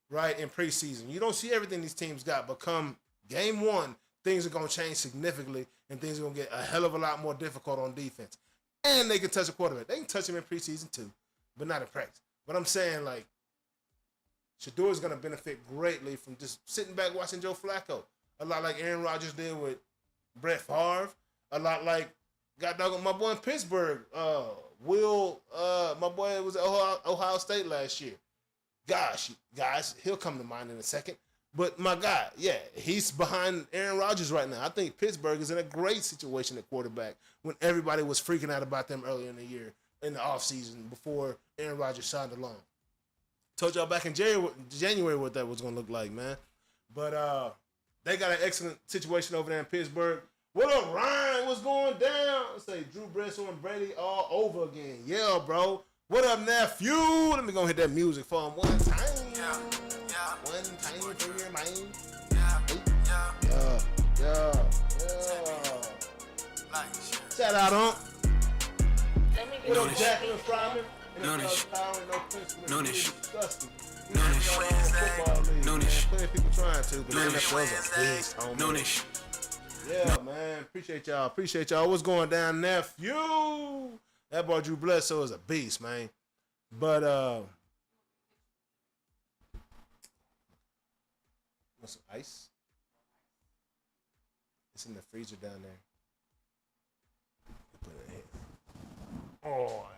right, in preseason. You don't see everything these teams got, but come game 1, things are going to change significantly, and things are going to get a hell of a lot more difficult on defense. And they can touch a quarterback. They can touch him in preseason too, but not in practice. But I'm saying, Shedeur is going to benefit greatly from just sitting back watching Joe Flacco. A lot like Aaron Rodgers did with Brett Favre. A lot like, my boy in Pittsburgh, my boy was at Ohio State last year. Gosh, guys, he'll come to mind in a second. But my guy, yeah, he's behind Aaron Rodgers right now. I think Pittsburgh is in a great situation at quarterback when everybody was freaking out about them earlier in the year, in the offseason, before Aaron Rodgers signed along. Told y'all back in January what that was going to look like, man. But they got an excellent situation over there in Pittsburgh. What up, Ryan? What's going down? Let's say Drew Bledsoe and Brady all over again. Yeah, bro. What up, nephew? Let me go hit that music for him one time. One time for your mind. Yeah. Shout out, What up, Jacqueline Fryman? Noonish. Noonish. Noonish. Plenty of people trying to, but Noonish. Yeah, man. Appreciate y'all. What's going down, nephew? That boy Drew Bledsoe is a beast, man. But want some ice? It's in the freezer down there. Put it in here. Oh,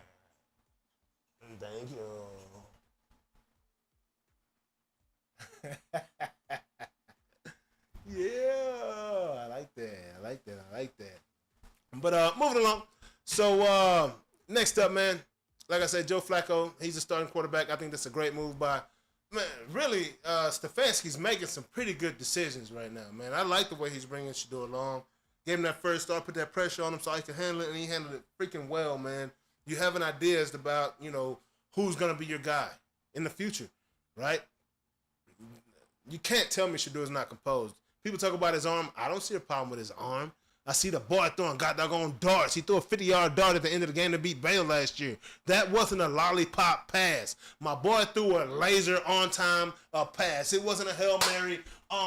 thank you. Yeah, I like that. But moving along. So next up, man, like I said, Joe Flacco, he's a starting quarterback. I think that's a great move by, man, really, Stefanski's making some pretty good decisions right now, man. I like the way he's bringing Shedeur along. Gave him that first start, put that pressure on him so he could handle it, and he handled it freaking well, man. You having ideas about, who's going to be your guy in the future, right? You can't tell me Shedeur's not composed. People talk about his arm. I don't see a problem with his arm. I see the boy throwing doggone darts. He threw a 50-yard dart at the end of the game to beat Baylor last year. That wasn't a lollipop pass. My boy threw a laser on-time pass. It wasn't a Hail Mary.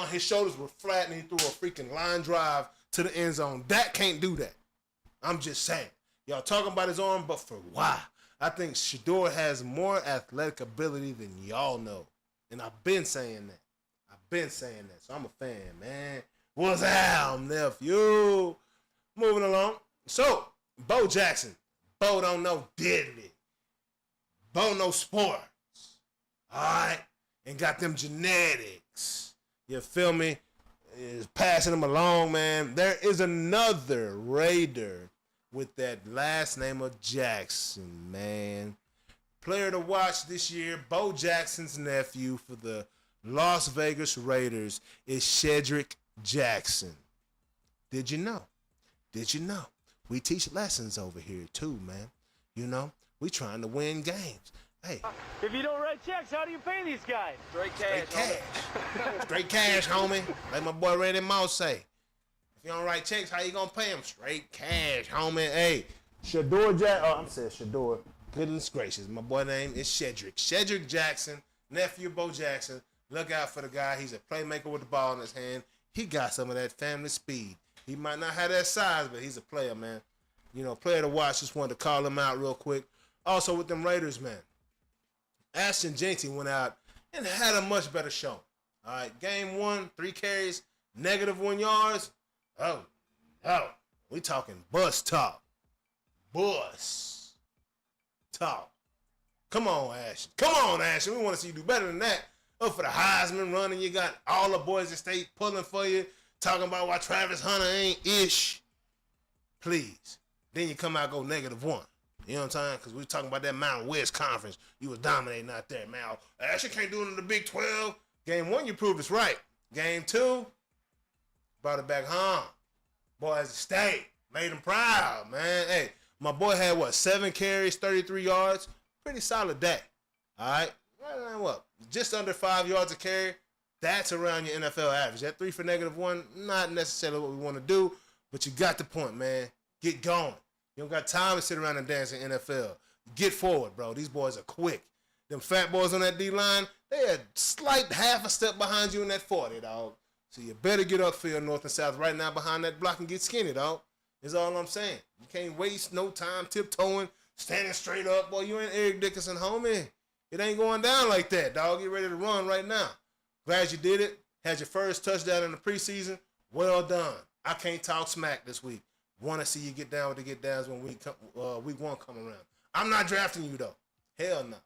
His shoulders were flat, and he threw a freaking line drive to the end zone. That can't do that. I'm just saying. Y'all talking about his arm, but for why? I think Shedeur has more athletic ability than y'all know. And I've been saying that. So I'm a fan, man. What's up, nephew? Moving along. So, Bo Jackson. Bo don't know diddly. Bo know sports. All right? And got them genetics. You feel me? Is passing them along, man. There is another Raider with that last name of Jackson, man. Player to watch this year, Bo Jackson's nephew for the Las Vegas Raiders is Shedrick Jackson. Did you know? We teach lessons over here too, man. We trying to win games. Hey. If you don't write checks, how do you pay these guys? Straight cash. Straight cash, homie. Like my boy Randy Moss say. If you don't write checks, how you gonna pay them? Straight cash, homie. Hey, Shedeur. Goodness gracious. My boy name is Shedrick. Shedrick Jackson, nephew of Bo Jackson. Look out for the guy. He's a playmaker with the ball in his hand. He got some of that family speed. He might not have that size, but he's a player, man. Player to watch. Just wanted to call him out real quick. Also with them Raiders, man. Ashton Jeanty went out and had a much better show. All right, game 1, 3 carries, -1 yards. Oh, we talking bus talk. Bus talk. Come on, Ashton. We want to see you do better than that. Up for the Heisman running. You got all the boys at state pulling for you, talking about why Travis Hunter ain't ish. Please. Then you come out and go -1. You know what I'm saying? Because we were talking about that Mountain West Conference. You was dominating out there, man. Ashton can't do it in the Big 12. Game 1, you proved it's right. Game 2, brought it back home. Boys at state. Made them proud, man. Hey, my boy had, 7 carries, 33 yards. Pretty solid day. All right? Right around what? Just under 5 yards a carry. That's around your NFL average. That 3 for -1, not necessarily what we want to do, but you got the point, man. Get going. You don't got time to sit around and dance in NFL. Get forward, bro. These boys are quick. Them fat boys on that D-line, they a slight half a step behind you in that 40, dog. So you better get upfield north and south right now behind that block and get skinny, dog. Is all I'm saying. You can't waste no time tiptoeing, standing straight up. Boy, you ain't Eric Dickerson, homie. It ain't going down like that, dog. Get ready to run right now. Glad you did it. Had your first touchdown in the preseason. Well done. I can't talk smack this week. Want to see you get down with the get downs when week 1 come around. I'm not drafting you, though. Hell no.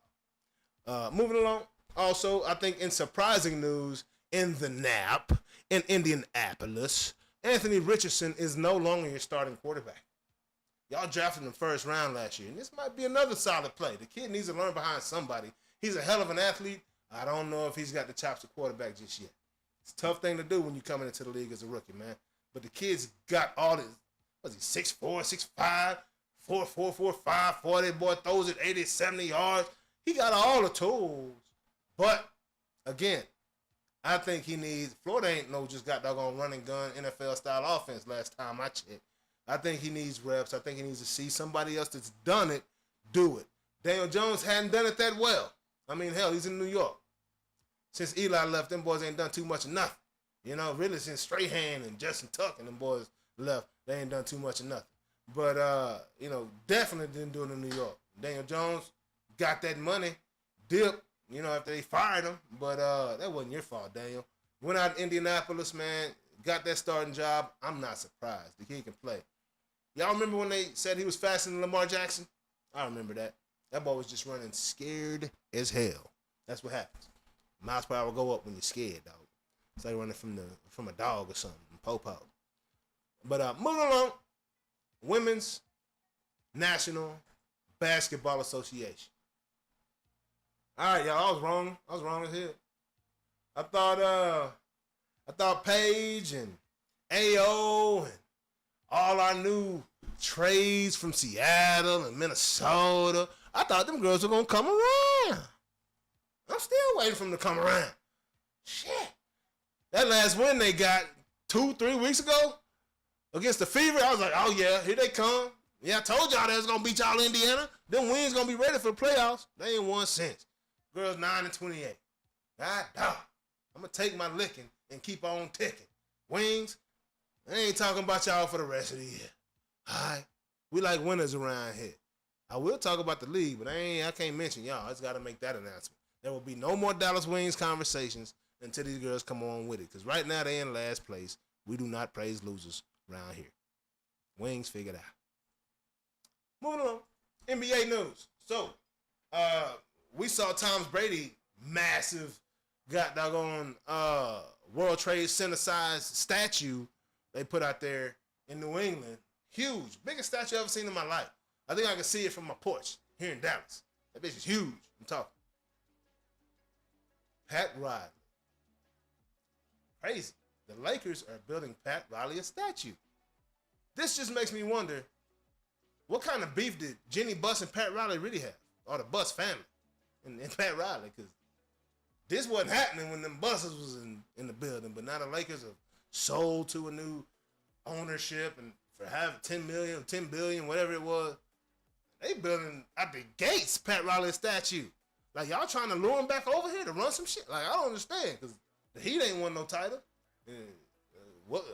Moving along. Also, I think in surprising news, in the NAP, in Indianapolis, Anthony Richardson is no longer your starting quarterback. Y'all drafted him first round last year, and this might be another solid play. The kid needs to learn behind somebody. He's a hell of an athlete. I don't know if he's got the chops to quarterback just yet. It's a tough thing to do when you're coming into the league as a rookie, man. But the kid's got all this. Was he 6'4", 6'5", 4'4", 4'5", 40, boy throws it 80, 70 yards. He got all the tools. But, again, I think he needs, Florida ain't no just got doggone run and gun NFL-style offense last time I checked. I think he needs reps. I think he needs to see somebody else that's done it do it. Daniel Jones hadn't done it that well. I mean, hell, he's in New York. Since Eli left, them boys ain't done too much of nothing. You know, really since Strahan and Justin Tuck and them boys left, they ain't done too much of nothing. But, definitely didn't do it in New York. Daniel Jones got that money, dipped, after they fired him. But that wasn't your fault, Daniel. Went out to Indianapolis, man, got that starting job. I'm not surprised. The kid can play. Y'all remember when they said he was faster than Lamar Jackson? I remember that. That boy was just running scared as hell. That's what happens. Miles per hour go up when you're scared, dog. It's like running from a dog or something, po-po. But moving along, Women's National Basketball Association. All right, y'all, I was wrong. I was wrong as hell. I thought Paige and AO and all our new trades from Seattle and Minnesota, I thought them girls were going to come around. I'm still waiting for them to come around. Shit. That last win they got 2-3 weeks ago against the Fever, I was like, oh, yeah, here they come. Yeah, I told y'all they was going to beat y'all Indiana. Them wins going to be ready for the playoffs. They ain't won since. Girls 9-28. God dog. I'm going to take my licking and keep on ticking. Wings, I ain't talking about y'all for the rest of the year. All right? We like winners around here. I will talk about the league, but I can't mention y'all. I just got to make that announcement. There will be no more Dallas Wings conversations until these girls come on with it. Because right now they in last place. We do not praise losers around here. Wings figured out. Moving on. NBA news. So, we saw Tom Brady massive got doggone World Trade Center size statue they put out there in New England. Huge. Biggest statue I've ever seen in my life. I think I can see it from my porch here in Dallas. That bitch is huge. I'm talking. Pat Riley. Crazy. The Lakers are building Pat Riley a statue. This just makes me wonder, what kind of beef did Jenny Buss and Pat Riley really have? Or the Buss family and Pat Riley? Because this wasn't happening when them Busses was in the building. But now the Lakers have sold to a new ownership and for having $10 million, $10 billion, whatever it was. They building at the gates Pat Riley statue. Like, y'all trying to lure him back over here to run some shit? Like, I don't understand, because the Heat ain't won no title.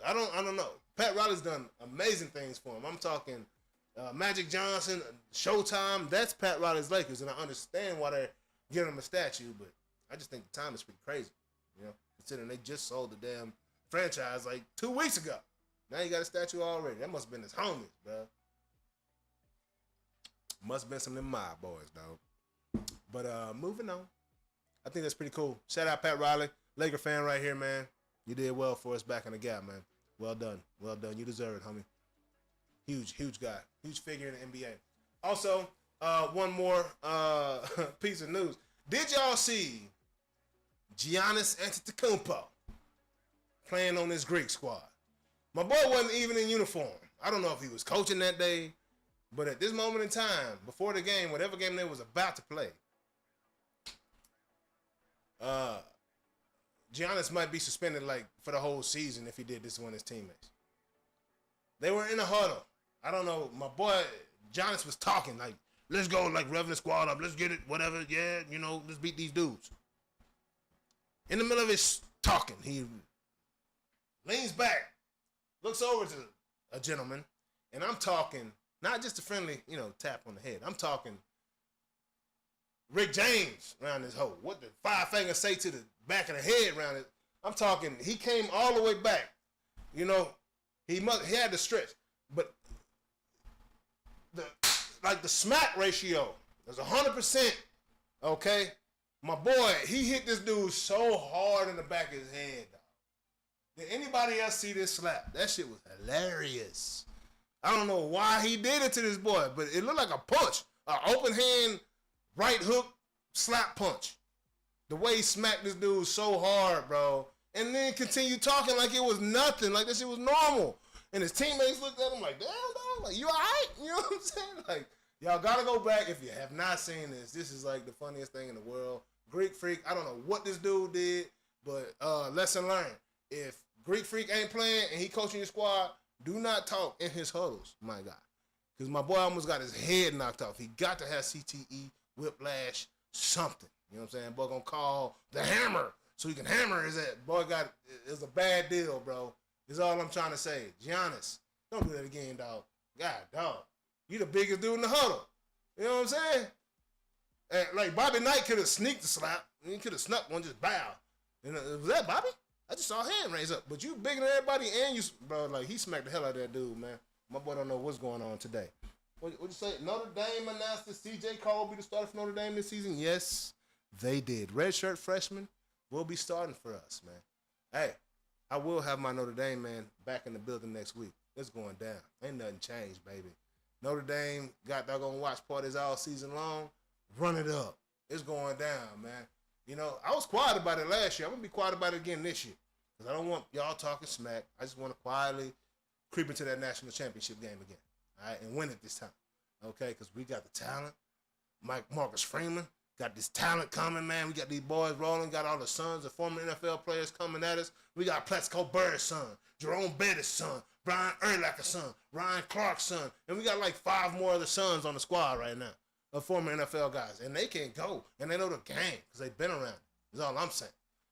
I don't know. Pat Riley's done amazing things for him. I'm talking Magic Johnson, Showtime. That's Pat Riley's Lakers, and I understand why they're giving him a statue, but I just think the time is pretty crazy. considering they just sold the damn franchise like 2 weeks ago. Now you got a statue already. That must have been his homies, bro. Must have been some of them mob boys, dog. But moving on. I think that's pretty cool. Shout out Pat Riley, Laker fan right here, man. You did well for us back in the gap, man. Well done. Well done. You deserve it, homie. Huge guy. Huge figure in the NBA. Also, one more piece of news. Did y'all see Giannis Antetokounmpo playing on this Greek squad? My boy wasn't even in uniform. I don't know if he was coaching that day, but at this moment in time, before the game, whatever game they was about to play, Giannis might be suspended like for the whole season if he did this to one of his teammates. They were in a huddle. I don't know. My boy Giannis was talking like, let's go, like revving the squad up. Let's get it, whatever. Yeah, you know, let's beat these dudes. In the middle of his talking, he leans back, looks over to a gentleman, and I'm talking not just a friendly, you know, tap on the head. I'm talking Rick James around this hole. What the five fingers say to the back of the head around it? I'm talking, he came all the way back. You know, he had to stretch. But the smack ratio was 100%. Okay? My boy, he hit this dude so hard in the back of his head, dog. Did anybody else see this slap? That shit was hilarious. I don't know why he did it to this boy, but it looked like a punch. An open hand, right hook, slap punch. The way he smacked this dude so hard, bro. And then continued talking like it was nothing, like this shit was normal. And his teammates looked at him like, damn, dog, like, you all right? You know what I'm saying? Like, y'all gotta go back if you have not seen this. This is like the funniest thing in the world. Greek Freak, I don't know what this dude did, but lesson learned. If Greek Freak ain't playing and he coaching your squad, do not talk in his huddles, my guy. Because my boy almost got his head knocked off. He got to have CTE, whiplash, something. You know what I'm saying? Boy gonna call the hammer so he can hammer his ass. Boy it's a bad deal, bro. Is all I'm trying to say. Giannis, don't do that again, dog. God, dog. You the biggest dude in the huddle. You know what I'm saying? And like Bobby Knight could have sneaked the slap. He could have snuck one, just bow. And was that Bobby? I just saw a hand raise up. But you bigger than everybody, and you, bro, like he smacked the hell out of that dude, man. My boy don't know what's going on today. What you say? Notre Dame announced that C.J. Cole will be the starter for Notre Dame this season. Yes, they did. Redshirt freshman will be starting for us, man. Hey, I will have my Notre Dame man back in the building next week. It's going down. Ain't nothing changed, baby. Notre Dame got doggone watch parties all season long. Run it up. It's going down, man. You know, I was quiet about it last year. I'm going to be quiet about it again this year. Because I don't want y'all talking smack. I just want to quietly creep into that national championship game again. All right, and win it this time. Okay, because we got the talent. Marcus Freeman got this talent coming, man. We got these boys rolling. Got all the sons of former NFL players coming at us. We got Plaxico Burr's son, Jerome Bettis' son, Brian Urlacher's son, Ryan Clark's son. And we got like 5 more other sons on the squad right now of former NFL guys. And they can go. And they know the game because they've been around. That's all I'm saying.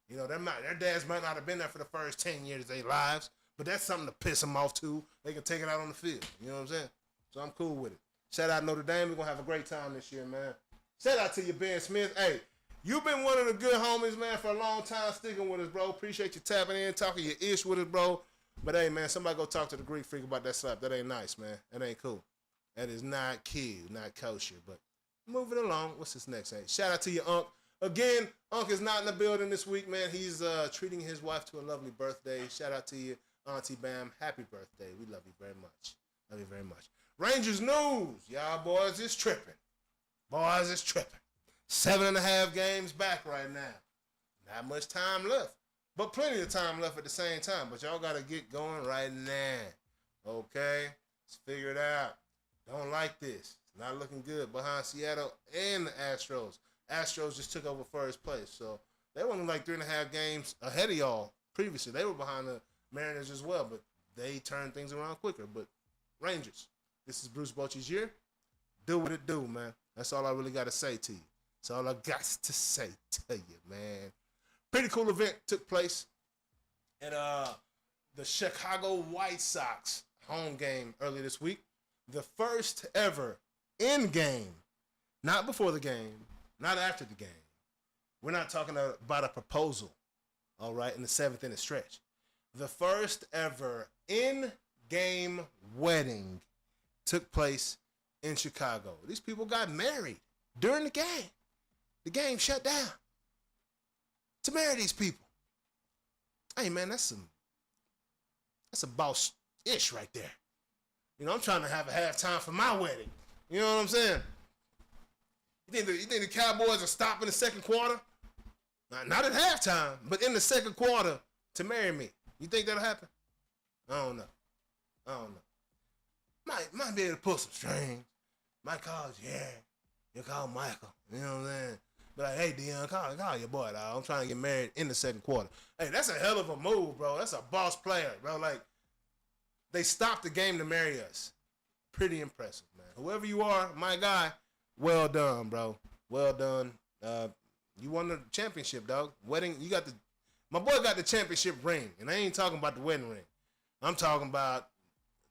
You know, their dads might not have been there for the first 10 years of their lives, but that's something to piss them off too. They can take it out on the field. You know what I'm saying? So I'm cool with it. Shout out Notre Dame. We're going to have a great time this year, man. Shout out to you, Ben Smith. Hey, you've been one of the good homies, man, for a long time sticking with us, bro. Appreciate you tapping in, talking your ish with us, bro. But, hey, man, somebody go talk to the Greek Freak about that slap. That ain't nice, man. That ain't cool. That is not cute, not kosher. But moving along, what's this next thing? Shout out to your Unc. Again, Unc is not in the building this week, man. He's treating his wife to a lovely birthday. Shout out to you, Auntie Bam. Happy birthday. We love you very much. Love you very much. Rangers news. Y'all boys is tripping. Boys is tripping. 7.5 games back right now. Not much time left. But plenty of time left at the same time. But y'all got to get going right now. Okay? Let's figure it out. Don't like this. It's not looking good behind Seattle and the Astros. Astros just took over first place. So they were only like 3.5 games ahead of y'all previously. They were behind the Mariners as well. But they turned things around quicker. But Rangers, this is Bruce Bochy's year. Do what it do, man. That's all I really got to say to you. That's all I got to say to you, man. Pretty cool event took place at the Chicago White Sox home game earlier this week. The first ever in-game, not before the game, not after the game. We're not talking about a proposal. all right, in the 7th inning stretch. The first ever in-game wedding took place in Chicago. These people got married during the game. The game shut down to marry these people. Hey, man, that's a boss-ish right there. You know, I'm trying to have a halftime for my wedding. You know what I'm saying? You think the Cowboys will stop in the second quarter? Not at halftime, but in the second quarter to marry me. You think that'll happen? I don't know. Might be able to pull some strings. Might call you call Michael. You know what I'm saying? But like, hey, Dion, call your boy, dog. I'm trying to get married in the second quarter. Hey, that's a hell of a move, bro. That's a boss player, bro. Like, they stopped the game to marry us. Pretty impressive, man. Whoever you are, my guy, well done, bro. Well done. You won the championship, dog. Wedding, my boy got the championship ring, and I ain't talking about the wedding ring. I'm talking about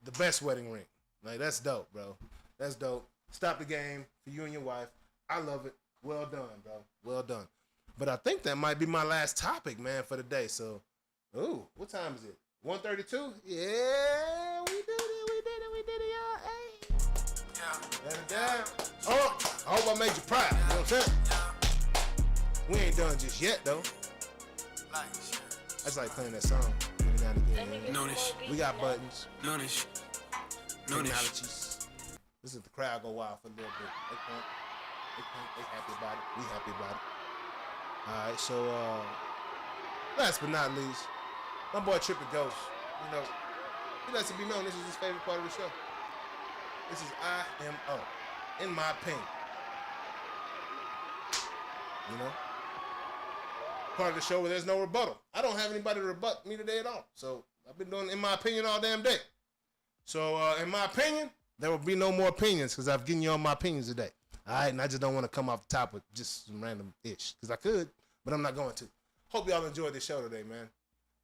the best wedding ring. Like, that's dope, bro. That's dope. Stop the game for you and your wife. I love it. Well done, bro. Well done. But I think that might be my last topic, man, for the day. So, what time is it? 1:32? Yeah, we did it, y'all. Hey. Yeah. Let it down. Oh, I hope I made you proud. You know what I'm saying? We ain't done just yet, though. I just like playing that song every now and again. Noonish. We got buttons. Noonish. Technologies. This is the crowd go wild for a little bit. They happy about it. We happy about it. All right, so last but not least, my boy Trippy Ghost. You know, he lets it be known this is his favorite part of the show. This is IMO, in my opinion. You know, part of the show where there's no rebuttal. I don't have anybody to rebut me today at all. So I've been doing in my opinion all damn day. So in my opinion, there will be no more opinions because I've given you all my opinions today. All right, and I just don't want to come off the top with just some random ish because I could, but I'm not going to. Hope y'all enjoyed this show today, man.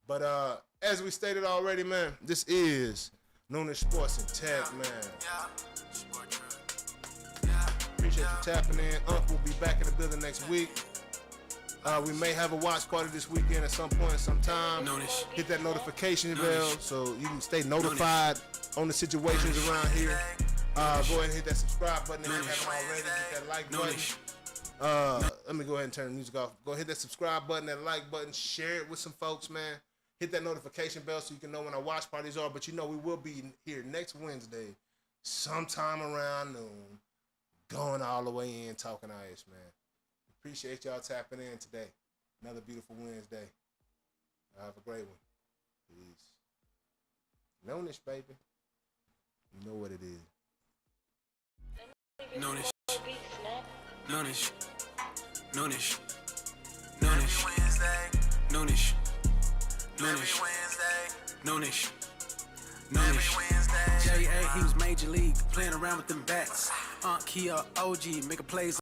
But as we stated already, man, this is Noonish Sports and Tech, man. Appreciate you tapping in. Unc will be back in the building next week. We may have a watch party this weekend at some point, sometime. Noonish. Hit that notification bell so you can stay notified on the situations around here. Go ahead and hit that subscribe button if you haven't already. Hit that like button. Let me go ahead and turn the music off. Go hit that subscribe button, that like button. Share it with some folks, man. Hit that notification bell so you can know when our watch parties are. But you know we will be here next Wednesday, sometime around noon, going all the way in, talking ice, man. Appreciate y'all tapping in today. Another beautiful Wednesday. Have a great one. Peace. Noonish, baby. You know what it is. Noonish. Noonish. Noonish. Noonish. Noonish. Noonish. Noonish. Noonish. J.A. he was major league, playing around with them bats. Aunt Kia OG, making plays.